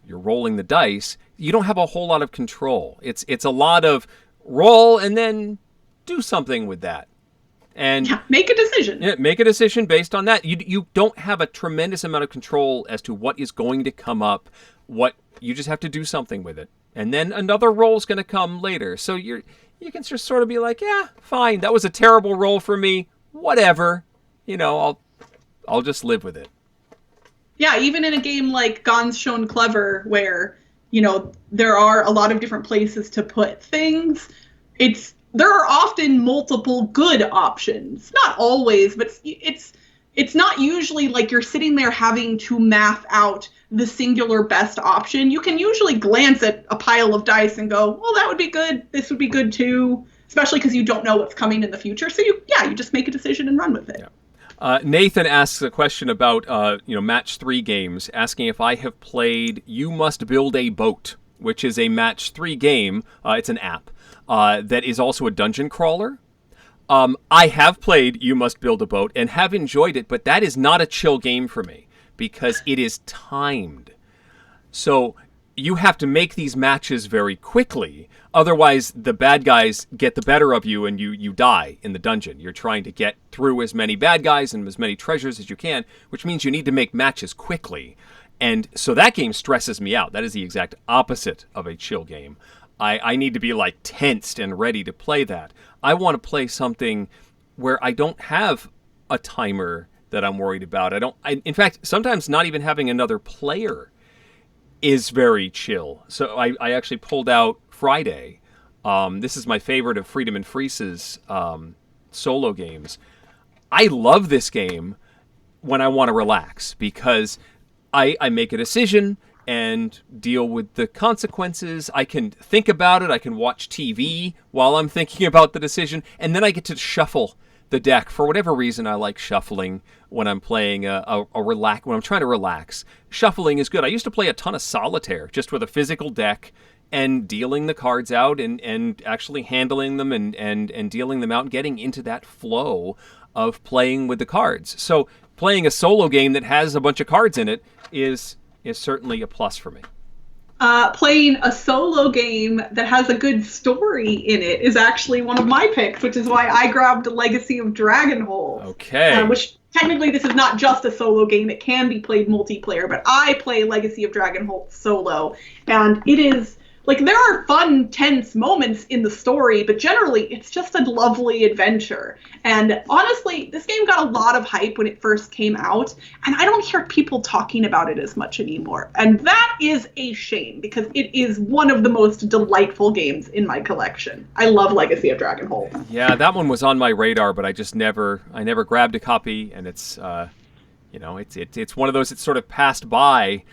rolling the dice. You don't have a whole lot of control. It's a lot of roll and then do something with that. And yeah, make a decision. Yeah, make a decision based on that. You don't have a tremendous amount of control as to what is going to come up. What you just have to do something with it, and then another roll is going to come later. So you can just sort of be like, yeah, fine, that was a terrible roll for me. Whatever, I'll just live with it. Yeah, even in a game like Gone's Shown Clever, where there are a lot of different places to put things. There are often multiple good options. Not always, but it's not usually like you're sitting there having to math out the singular best option. You can usually glance at a pile of dice and go, well, that would be good. This would be good too, especially because you don't know what's coming in the future. So you just make a decision and run with it. Yeah. Nathan asks a question about match 3 games, asking if I have played You Must Build a Boat, which is a match 3 game. It's an app that is also a dungeon crawler. I have played You Must Build a Boat and have enjoyed it, but that is not a chill game for me because it is timed. So you have to make these matches very quickly. Otherwise, the bad guys get the better of you and you die in the dungeon. You're trying to get through as many bad guys and as many treasures as you can, which means you need to make matches quickly. And so that game stresses me out. That is the exact opposite of a chill game. I need to be like tensed and ready to play that. I want to play something where I don't have a timer that I'm worried about. In fact, sometimes not even having another player is very chill. So I actually pulled out Friday. This is my favorite of Freedom and Freese's solo games. I love this game when I want to relax because I make a decision and deal with the consequences. I can think about it. I can watch TV while I'm thinking about the decision. And then I get to shuffle the deck. For whatever reason, I like shuffling when I'm playing when I'm trying to relax. Shuffling is good. I used to play a ton of solitaire just with a physical deck and dealing the cards out and actually handling them and dealing them out and getting into that flow of playing with the cards. So playing a solo game that has a bunch of cards in it is certainly a plus for me. Playing a solo game that has a good story in it is actually one of my picks, which is why I grabbed Legacy of Dragonholt. Okay. Which technically this is not just a solo game. It can be played multiplayer, but I play Legacy of Dragonholt solo. And it is, like, there are fun, tense moments in the story, but generally it's just a lovely adventure. And honestly, this game got a lot of hype when it first came out, and I don't hear people talking about it as much anymore. And that is a shame, because it is one of the most delightful games in my collection. I love Legacy of Dragonholt. Yeah, that one was on my radar, but I never grabbed a copy, and it's one of those that sort of passed by.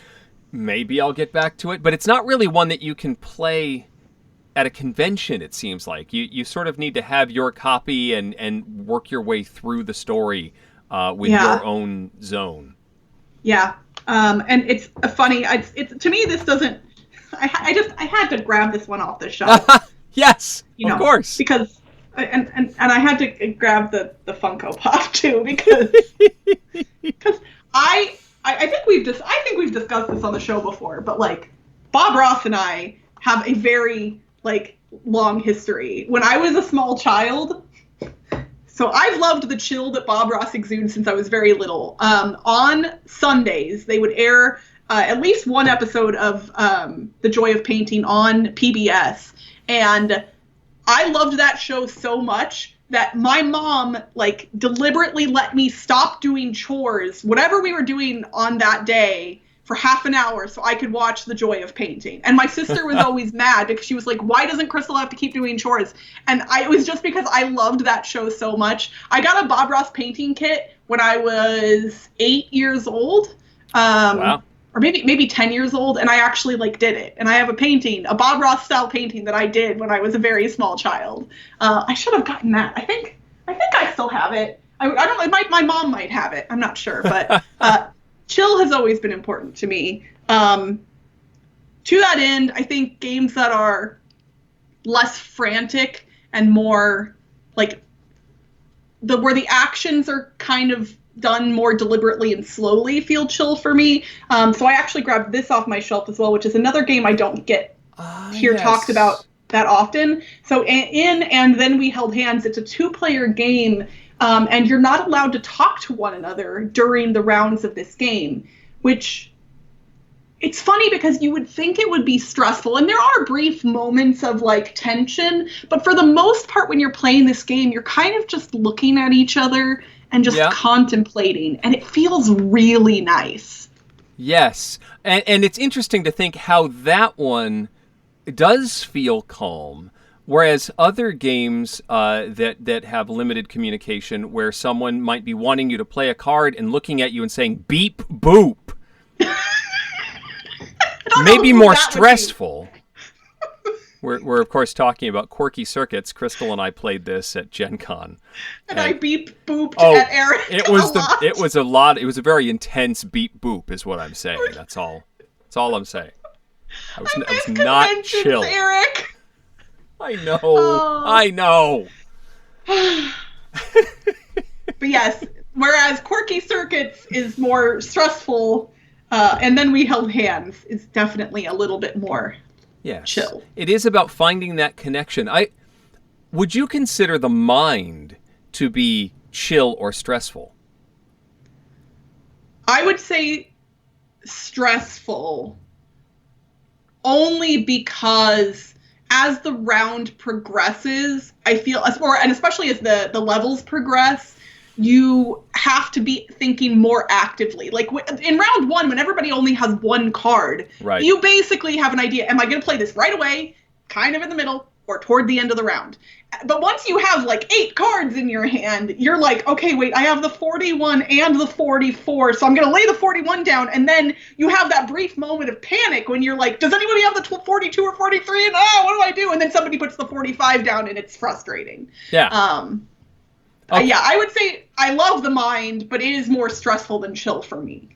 Maybe I'll get back to it, but it's not really one that you can play at a convention, it seems like. You sort of need to have your copy and work your way through the story with your own zone. Yeah, and it's funny. To me, this doesn't... I had to grab this one off the shelf. Yes, of course. Because... And I had to grab the Funko Pop, too, because I think we've discussed this on the show before, but like Bob Ross and I have a very long history. When I was a small child, so I've loved the chill that Bob Ross exudes since I was very little. On Sundays, they would air at least one episode of The Joy of Painting on PBS, and I loved that show so much that my mom deliberately let me stop doing chores, whatever we were doing on that day, for half an hour so I could watch The Joy of Painting. And my sister was always mad because she was like, why doesn't Crystal have to keep doing chores? And it was just because I loved that show so much. I got a Bob Ross painting kit when I was 8 years old. Wow. Or maybe 10 years old, and I actually did it. And I have a Bob Ross style painting that I did when I was a very small child. I should have gotten that. I think I still have it. I don't know. My mom might have it. I'm not sure, but chill has always been important to me. to that end, I think games that are less frantic and more like where the actions are kind of done more deliberately and slowly feel chill for me. So I actually grabbed this off my shelf as well, which is another game I don't get talked about that often. So in And Then We Held Hands, it's a 2-player game, and you're not allowed to talk to one another during the rounds of this game, which it's funny because you would think it would be stressful, and there are brief moments of like tension, but for the most part when you're playing this game, you're kind of just looking at each other and just contemplating, and it feels really nice. Yes, and it's interesting to think how that one does feel calm, whereas other games that have limited communication, where someone might be wanting you to play a card and looking at you and saying beep boop, maybe more stressful. We're of course talking about Quirky Circuits. Crystal and I played this at Gen Con. And I beep booped at Eric. It was a very intense beep boop is what I'm saying. That's all I'm saying. I was not chill. Eric. I know. Oh. I know. But yes, whereas Quirky Circuits is more stressful, And Then We Held Hands is definitely a little bit more chill. It is about finding that connection. Would you consider the mind to be chill or stressful? I would say stressful, only because as the round progresses, I feel, and especially as the levels progress, you have to be thinking more actively. Like in round 1, when everybody only has one card, you basically have an idea, am I going to play this right away, kind of in the middle, or toward the end of the round? But once you have like 8 cards in your hand, you're like, okay, wait, I have the 41 and the 44, so I'm going to lay the 41 down. And then you have that brief moment of panic when you're like, does anybody have the 42 or 43? And what do I do? And then somebody puts the 45 down, and it's frustrating. Yeah. Yeah, I would say I love the mind, but it is more stressful than chill for me.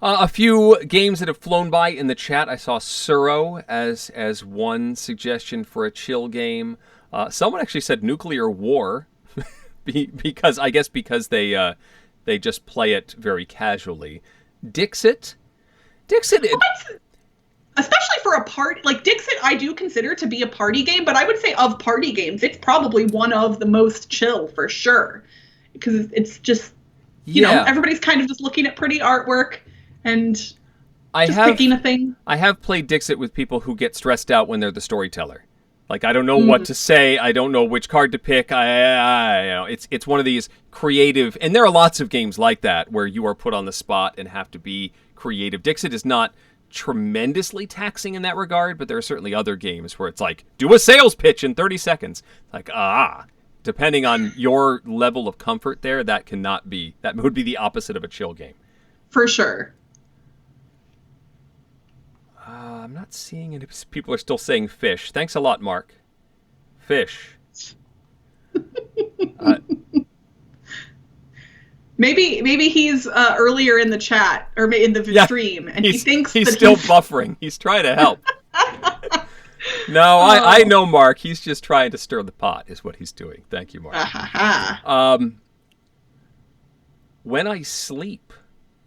A few games that have flown by in the chat. I saw Suro as one suggestion for a chill game. Someone actually said Nuclear War, because they just play it very casually. Dixit. Especially for a party, like Dixit, I do consider to be a party game, but I would say of party games, it's probably one of the most chill for sure, because it's just, you know, everybody's kind of just looking at pretty artwork and picking a thing. I have played Dixit with people who get stressed out when they're the storyteller. Like, I don't know what to say. I don't know which card to pick. It's one of these creative, and there are lots of games like that where you are put on the spot and have to be creative. Dixit is not tremendously taxing in that regard, but there are certainly other games where it's like, do a sales pitch in 30 seconds. Like, depending on your level of comfort there, that would be the opposite of a chill game. For sure. I'm not seeing it. People are still saying fish. Thanks a lot, Mark. Fish. Maybe he's earlier in the chat or in the stream, and he thinks he's still buffering. He's trying to help. No, I know Mark. He's just trying to stir the pot, is what he's doing. Thank you, Mark. When I sleep.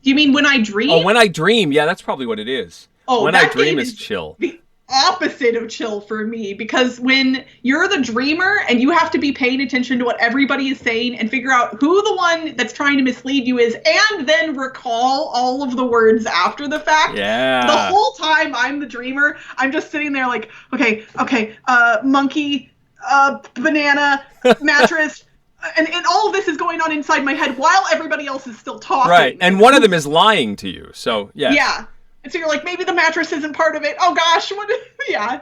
You mean When I Dream? Oh, When I Dream. Yeah, that's probably what it is. Oh, When I Dream is chill. The opposite of chill for me, because when you're the dreamer and you have to be paying attention to what everybody is saying and figure out who the one that's trying to mislead you is, and then recall all of the words after the fact. Yeah. The whole time I'm the dreamer, I'm just sitting there like, okay, monkey, banana, mattress. And all of this is going on inside my head while everybody else is still talking. Right, and one of them is lying to you, so yeah. Yeah. And so you're like, maybe the mattress isn't part of it. Oh gosh, yeah.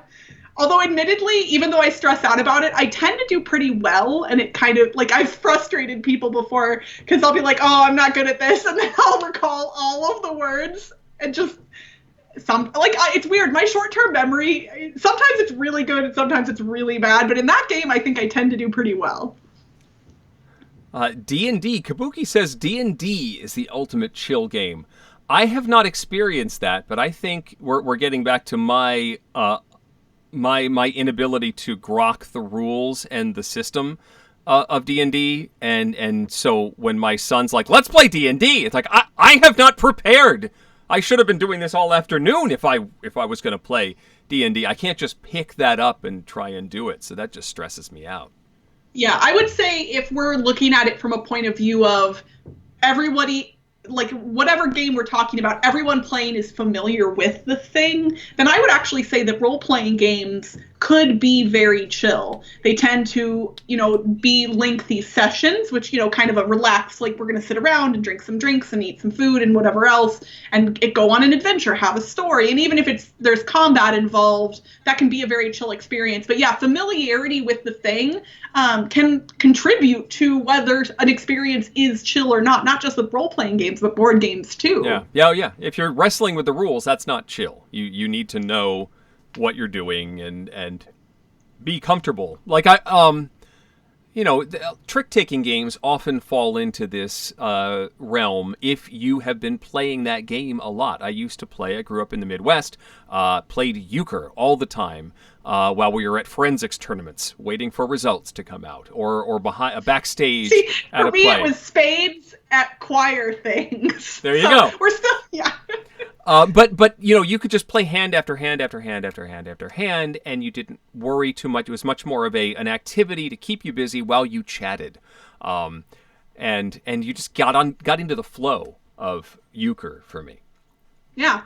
Although admittedly, even though I stress out about it, I tend to do pretty well. And it kind of, like, I've frustrated people before because I'll be like, oh, I'm not good at this. And then I'll recall all of the words and just it's weird. My short-term memory, sometimes it's really good and sometimes it's really bad. But in that game, I think I tend to do pretty well. D&D. Kabuki says D&D is the ultimate chill game. I have not experienced that, but I think we're getting back to my my inability to grok the rules and the system of D&D, and so when my son's like, let's play D&D, it's like, I have not prepared. I should have been doing this all afternoon if I was going to play D&D. I can't just pick that up and try and do it, so that just stresses me out. Yeah, I would say if we're looking at it from a point of view of everybody, like whatever game we're talking about, everyone playing is familiar with the thing, then I would actually say that role-playing games could be very chill. They tend to, be lengthy sessions, which, kind of a relaxed, like we're going to sit around and drink some drinks and eat some food and whatever else, and go on an adventure, have a story. And even if there's combat involved, that can be a very chill experience. But yeah, familiarity with the thing can contribute to whether an experience is chill or not just with role-playing games, but board games too. Yeah. If you're wrestling with the rules, that's not chill. You need to know what you're doing and be comfortable. Like trick-taking games often fall into this realm if you have been playing that game a lot. I grew up in the Midwest, played euchre all the time while we were at forensics tournaments, waiting for results to come out, or behind a backstage. See, at for a me, play. It was spades at choir things. There you go. We're still, yeah. But you could just play hand after hand after hand after hand after hand, and you didn't worry too much. It was much more of an activity to keep you busy while you chatted, and you just got into the flow of euchre for me. Yeah.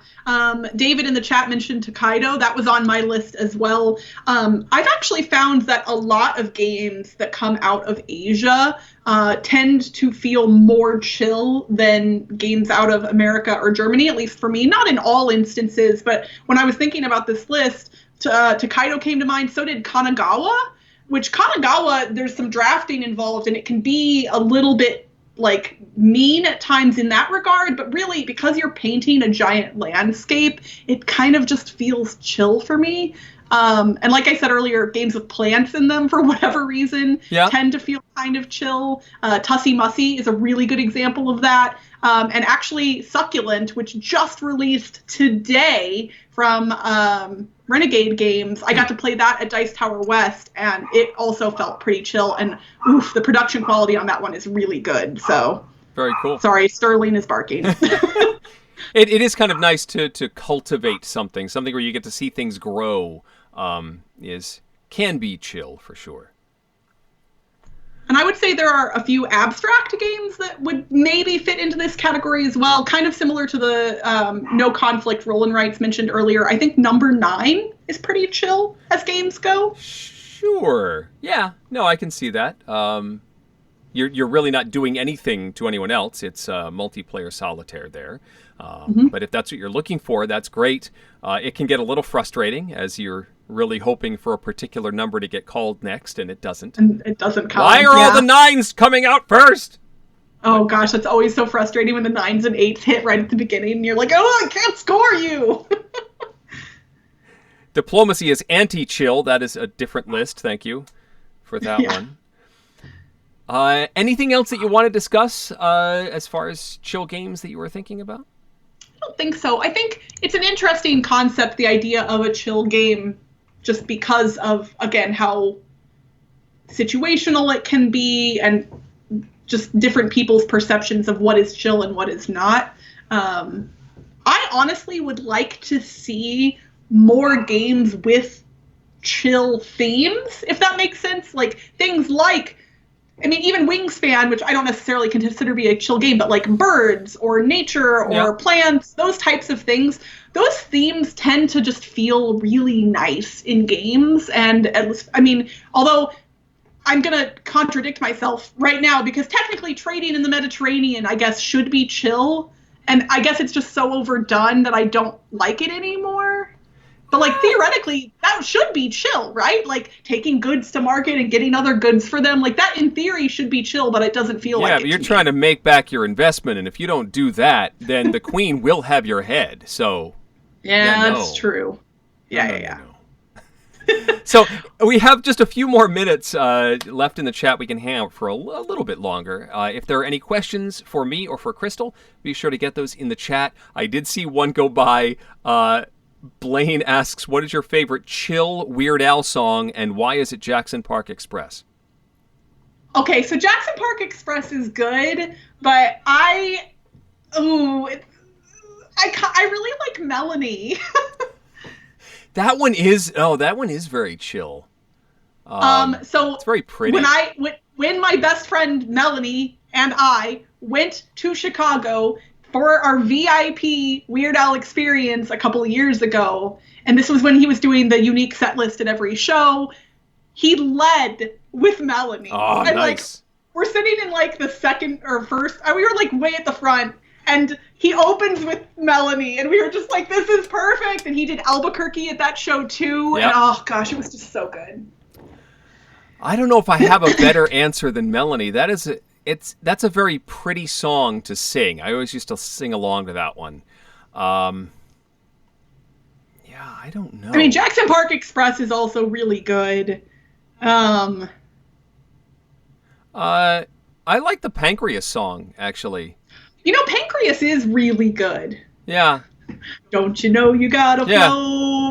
David in the chat mentioned Tokaido. That was on my list as well. I've actually found that a lot of games that come out of Asia tend to feel more chill than games out of America or Germany, at least for me. Not in all instances, but when I was thinking about this list, Tokaido came to mind. So did Kanagawa, which Kanagawa, there's some drafting involved, and it can be a little bit like mean at times in that regard, but really because you're painting a giant landscape, it kind of just feels chill for me. And like I said earlier, games with plants in them for whatever reason tend to feel kind of chill. Tussie Mussy is a really good example of that. And actually Succulent, which just released today from Renegade Games, I got to play that at Dice Tower West, and it also felt pretty chill. And oof, the production quality on that one is really good. So very cool. Sorry, Sterling is barking. It is kind of nice to cultivate something where you get to see things grow. Can be chill for sure. And I would say there are a few abstract games that would maybe fit into this category as well, kind of similar to the no conflict roll and writes mentioned earlier. I think number 9 is pretty chill as games go. Sure. Yeah. No, I can see that. You're really not doing anything to anyone else. It's multiplayer solitaire there. But if that's what you're looking for, that's great. It can get a little frustrating as you're really hoping for a particular number to get called next, and it doesn't. And it doesn't come. Why are all the 9s coming out first? Oh, gosh, that's always so frustrating when the 9s and 8s hit right at the beginning, and you're like, oh, I can't score you! Diplomacy is anti-chill. That is a different list. Thank you for that one. Anything else that you want to discuss as far as chill games that you were thinking about? I don't think so. I think it's an interesting concept, the idea of a chill game, just because of, again, how situational it can be and just different people's perceptions of what is chill and what is not. I honestly would like to see more games with chill themes, if that makes sense. Like things like, I mean, even Wingspan, which I don't necessarily consider to be a chill game, but like birds or nature or plants, those types of things, those themes tend to just feel really nice in games. And I mean, although I'm going to contradict myself right now, because technically trading in the Mediterranean, I guess, should be chill. And I guess it's just so overdone that I don't like it anymore. But, like, theoretically, that should be chill, right? Like, taking goods to market and getting other goods for them. Like, that, in theory, should be chill, but it doesn't feel like it. Yeah, but you're trying to make back your investment, and if you don't do that, then the queen will have your head, so... Yeah, that's true. Yeah. So we have just a few more minutes left in the chat. We can hang out for a little bit longer. If there are any questions for me or for Crystal, be sure to get those in the chat. I did see one go by. Blaine asks, what is your favorite chill Weird Al song, and why is it Jackson Park Express? Okay, so Jackson Park Express is good, but I really like Melanie. That one is very chill. So it's very pretty. When my best friend Melanie and I went to Chicago for our VIP Weird Al experience a couple of years ago, and this was when he was doing the unique set list at every show, he led with Melanie. Oh, and nice. We're sitting in the second or first, we were way at the front, and he opens with Melanie, and we were just like, this is perfect. And he did Albuquerque at that show too. Yep. And oh gosh, it was just so good. I don't know if I have a better answer than Melanie. That's a very pretty song to sing. I always used to sing along to that one. Yeah, I don't know. I mean, Jackson Park Express is also really good. I like the Pancreas song, actually. Pancreas is really good. Yeah. Don't you know you gotta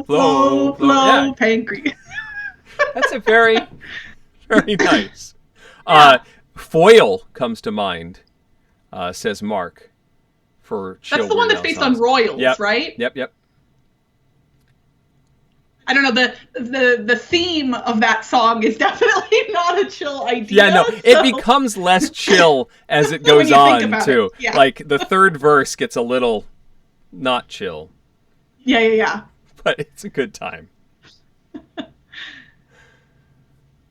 flow, yeah. Pancreas. That's a very, very nice. Yeah. Foil comes to mind, says Mark, for chill. That's the one that's based on Royals, right? Yep. I don't know, the theme of that song is definitely not a chill idea. Yeah, no, it becomes less chill as it goes on, too. Yeah. The third verse gets a little not chill. Yeah. But it's a good time.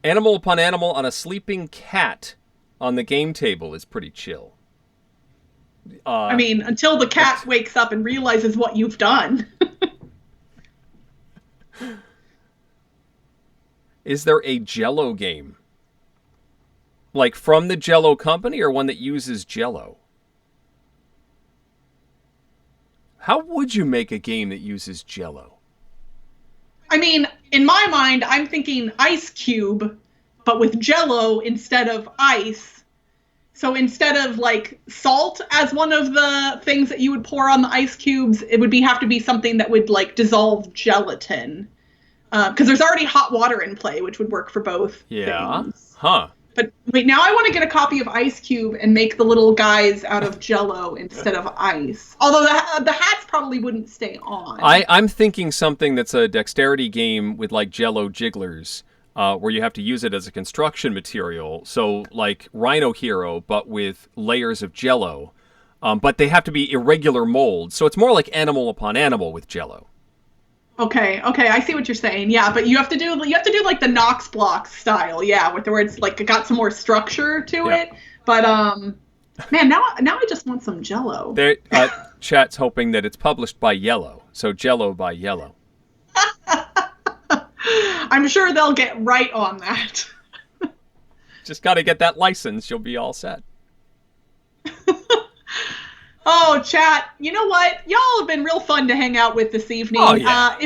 Animal upon animal on a sleeping cat on the game table is pretty chill. Until the cat wakes up and realizes what you've done. Is there a Jell-O game? From the Jell-O company, or one that uses Jell-O? How would you make a game that uses Jell-O? In my mind, I'm thinking Ice Cube, but with Jell-O instead of ice. So instead of salt as one of the things that you would pour on the ice cubes, it would have to be something that would dissolve gelatin. Because there's already hot water in play, which would work for both things. Huh. But wait, now I want to get a copy of Ice Cube and make the little guys out of Jell-O instead of ice. Although the hats probably wouldn't stay on. I'm thinking something that's a dexterity game with Jell-O jigglers, where you have to use it as a construction material. So Rhino Hero, but with layers of Jell-O. But they have to be irregular molds. So it's more like Animal Upon Animal with Jell-O. Okay, I see what you're saying. Yeah, but you have to do the Knox block style, where it's got some more structure to it. But man, now I just want some Jell-O. Chat's hoping that it's published by Yellow, so Jell-O by Yellow. I'm sure they'll get right on that. Just got to get that license, you'll be all set. Oh, chat, you know what? Y'all have been real fun to hang out with this evening. Oh, yeah.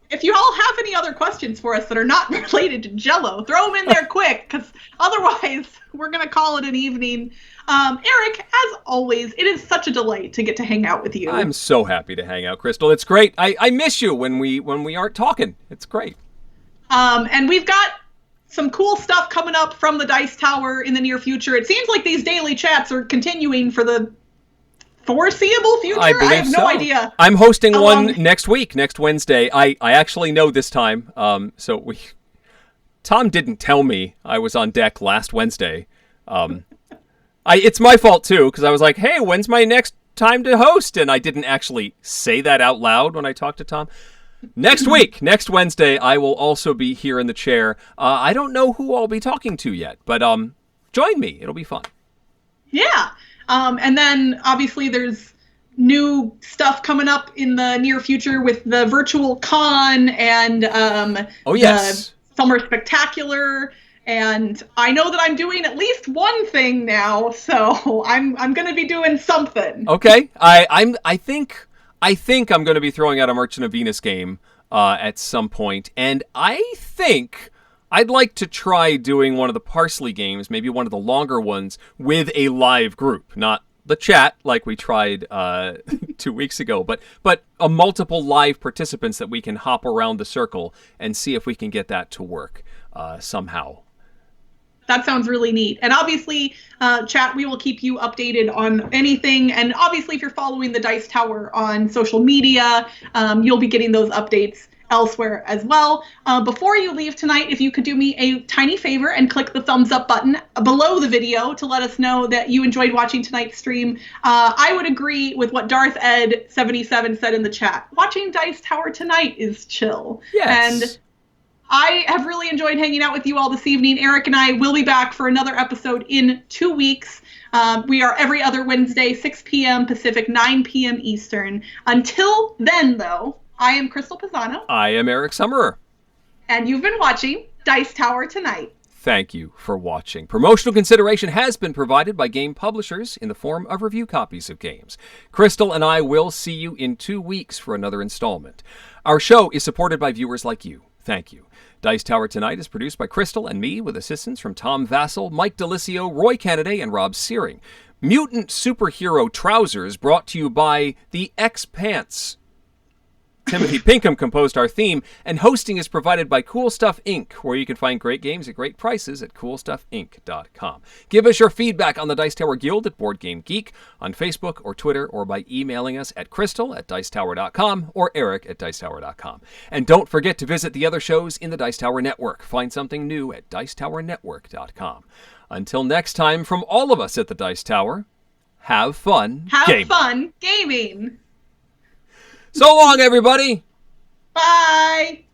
If you all have any other questions for us that are not related to Jell-O, throw them in there quick, because otherwise we're going to call it an evening. Eric, as always, it is such a delight to get to hang out with you. I'm so happy to hang out, Crystal. It's great. I miss you when we aren't talking. It's great. And we've got some cool stuff coming up from the Dice Tower in the near future. It seems like these daily chats are continuing for the foreseeable future? I have no idea. I'm hosting one next week, next Wednesday. I actually know this time. Tom didn't tell me I was on deck last Wednesday. It's my fault too, because I was like, hey, when's my next time to host? And I didn't actually say that out loud when I talked to Tom. Next week, next Wednesday, I will also be here in the chair. I don't know who I'll be talking to yet, but join me. It'll be fun. Yeah. And then, obviously, there's new stuff coming up in the near future with the virtual con and the Summer Spectacular. And I know that I'm doing at least one thing now, so I'm going to be doing something. Okay. I think I'm going to be throwing out a Merchant of Venus game. at some point. And I think I'd like to try doing one of the Parsley games, maybe one of the longer ones, with a live group. Not the chat like we tried 2 weeks ago, but a multiple live participants that we can hop around the circle and see if we can get that to work somehow. That sounds really neat. And obviously, chat, we will keep you updated on anything. And obviously, if you're following the Dice Tower on social media, you'll be getting those updates elsewhere as well. Before you leave tonight, if you could do me a tiny favor and click the thumbs up button below the video to let us know that you enjoyed watching tonight's stream. I would agree with what Darth Ed 77 said in the chat. Watching Dice Tower tonight is chill. Yes. And I have really enjoyed hanging out with you all this evening. Eric and I will be back for another episode in 2 weeks. We are every other Wednesday, 6 p.m. Pacific, 9 p.m. Eastern. Until then, though, I am Crystal Pisano. I am Eric Summerer. And you've been watching Dice Tower Tonight. Thank you for watching. Promotional consideration has been provided by game publishers in the form of review copies of games. Crystal and I will see you in 2 weeks for another installment. Our show is supported by viewers like you. Thank you. Dice Tower Tonight is produced by Crystal and me with assistance from Tom Vassell, Mike Delisio, Roy Kennedy, and Rob Searing. Mutant Superhero Trousers brought to you by the X-Pants. Timothy Pinkham composed our theme, and hosting is provided by Cool Stuff Inc., where you can find great games at great prices at coolstuffinc.com. Give us your feedback on the Dice Tower Guild at Board Game Geek, on Facebook or Twitter, or by emailing us at crystal@dicetower.com or eric@dicetower.com. And don't forget to visit the other shows in the Dice Tower Network. Find something new at dicetowernetwork.com. Until next time, from all of us at the Dice Tower, have fun gaming. Have fun gaming. So long, everybody. Bye.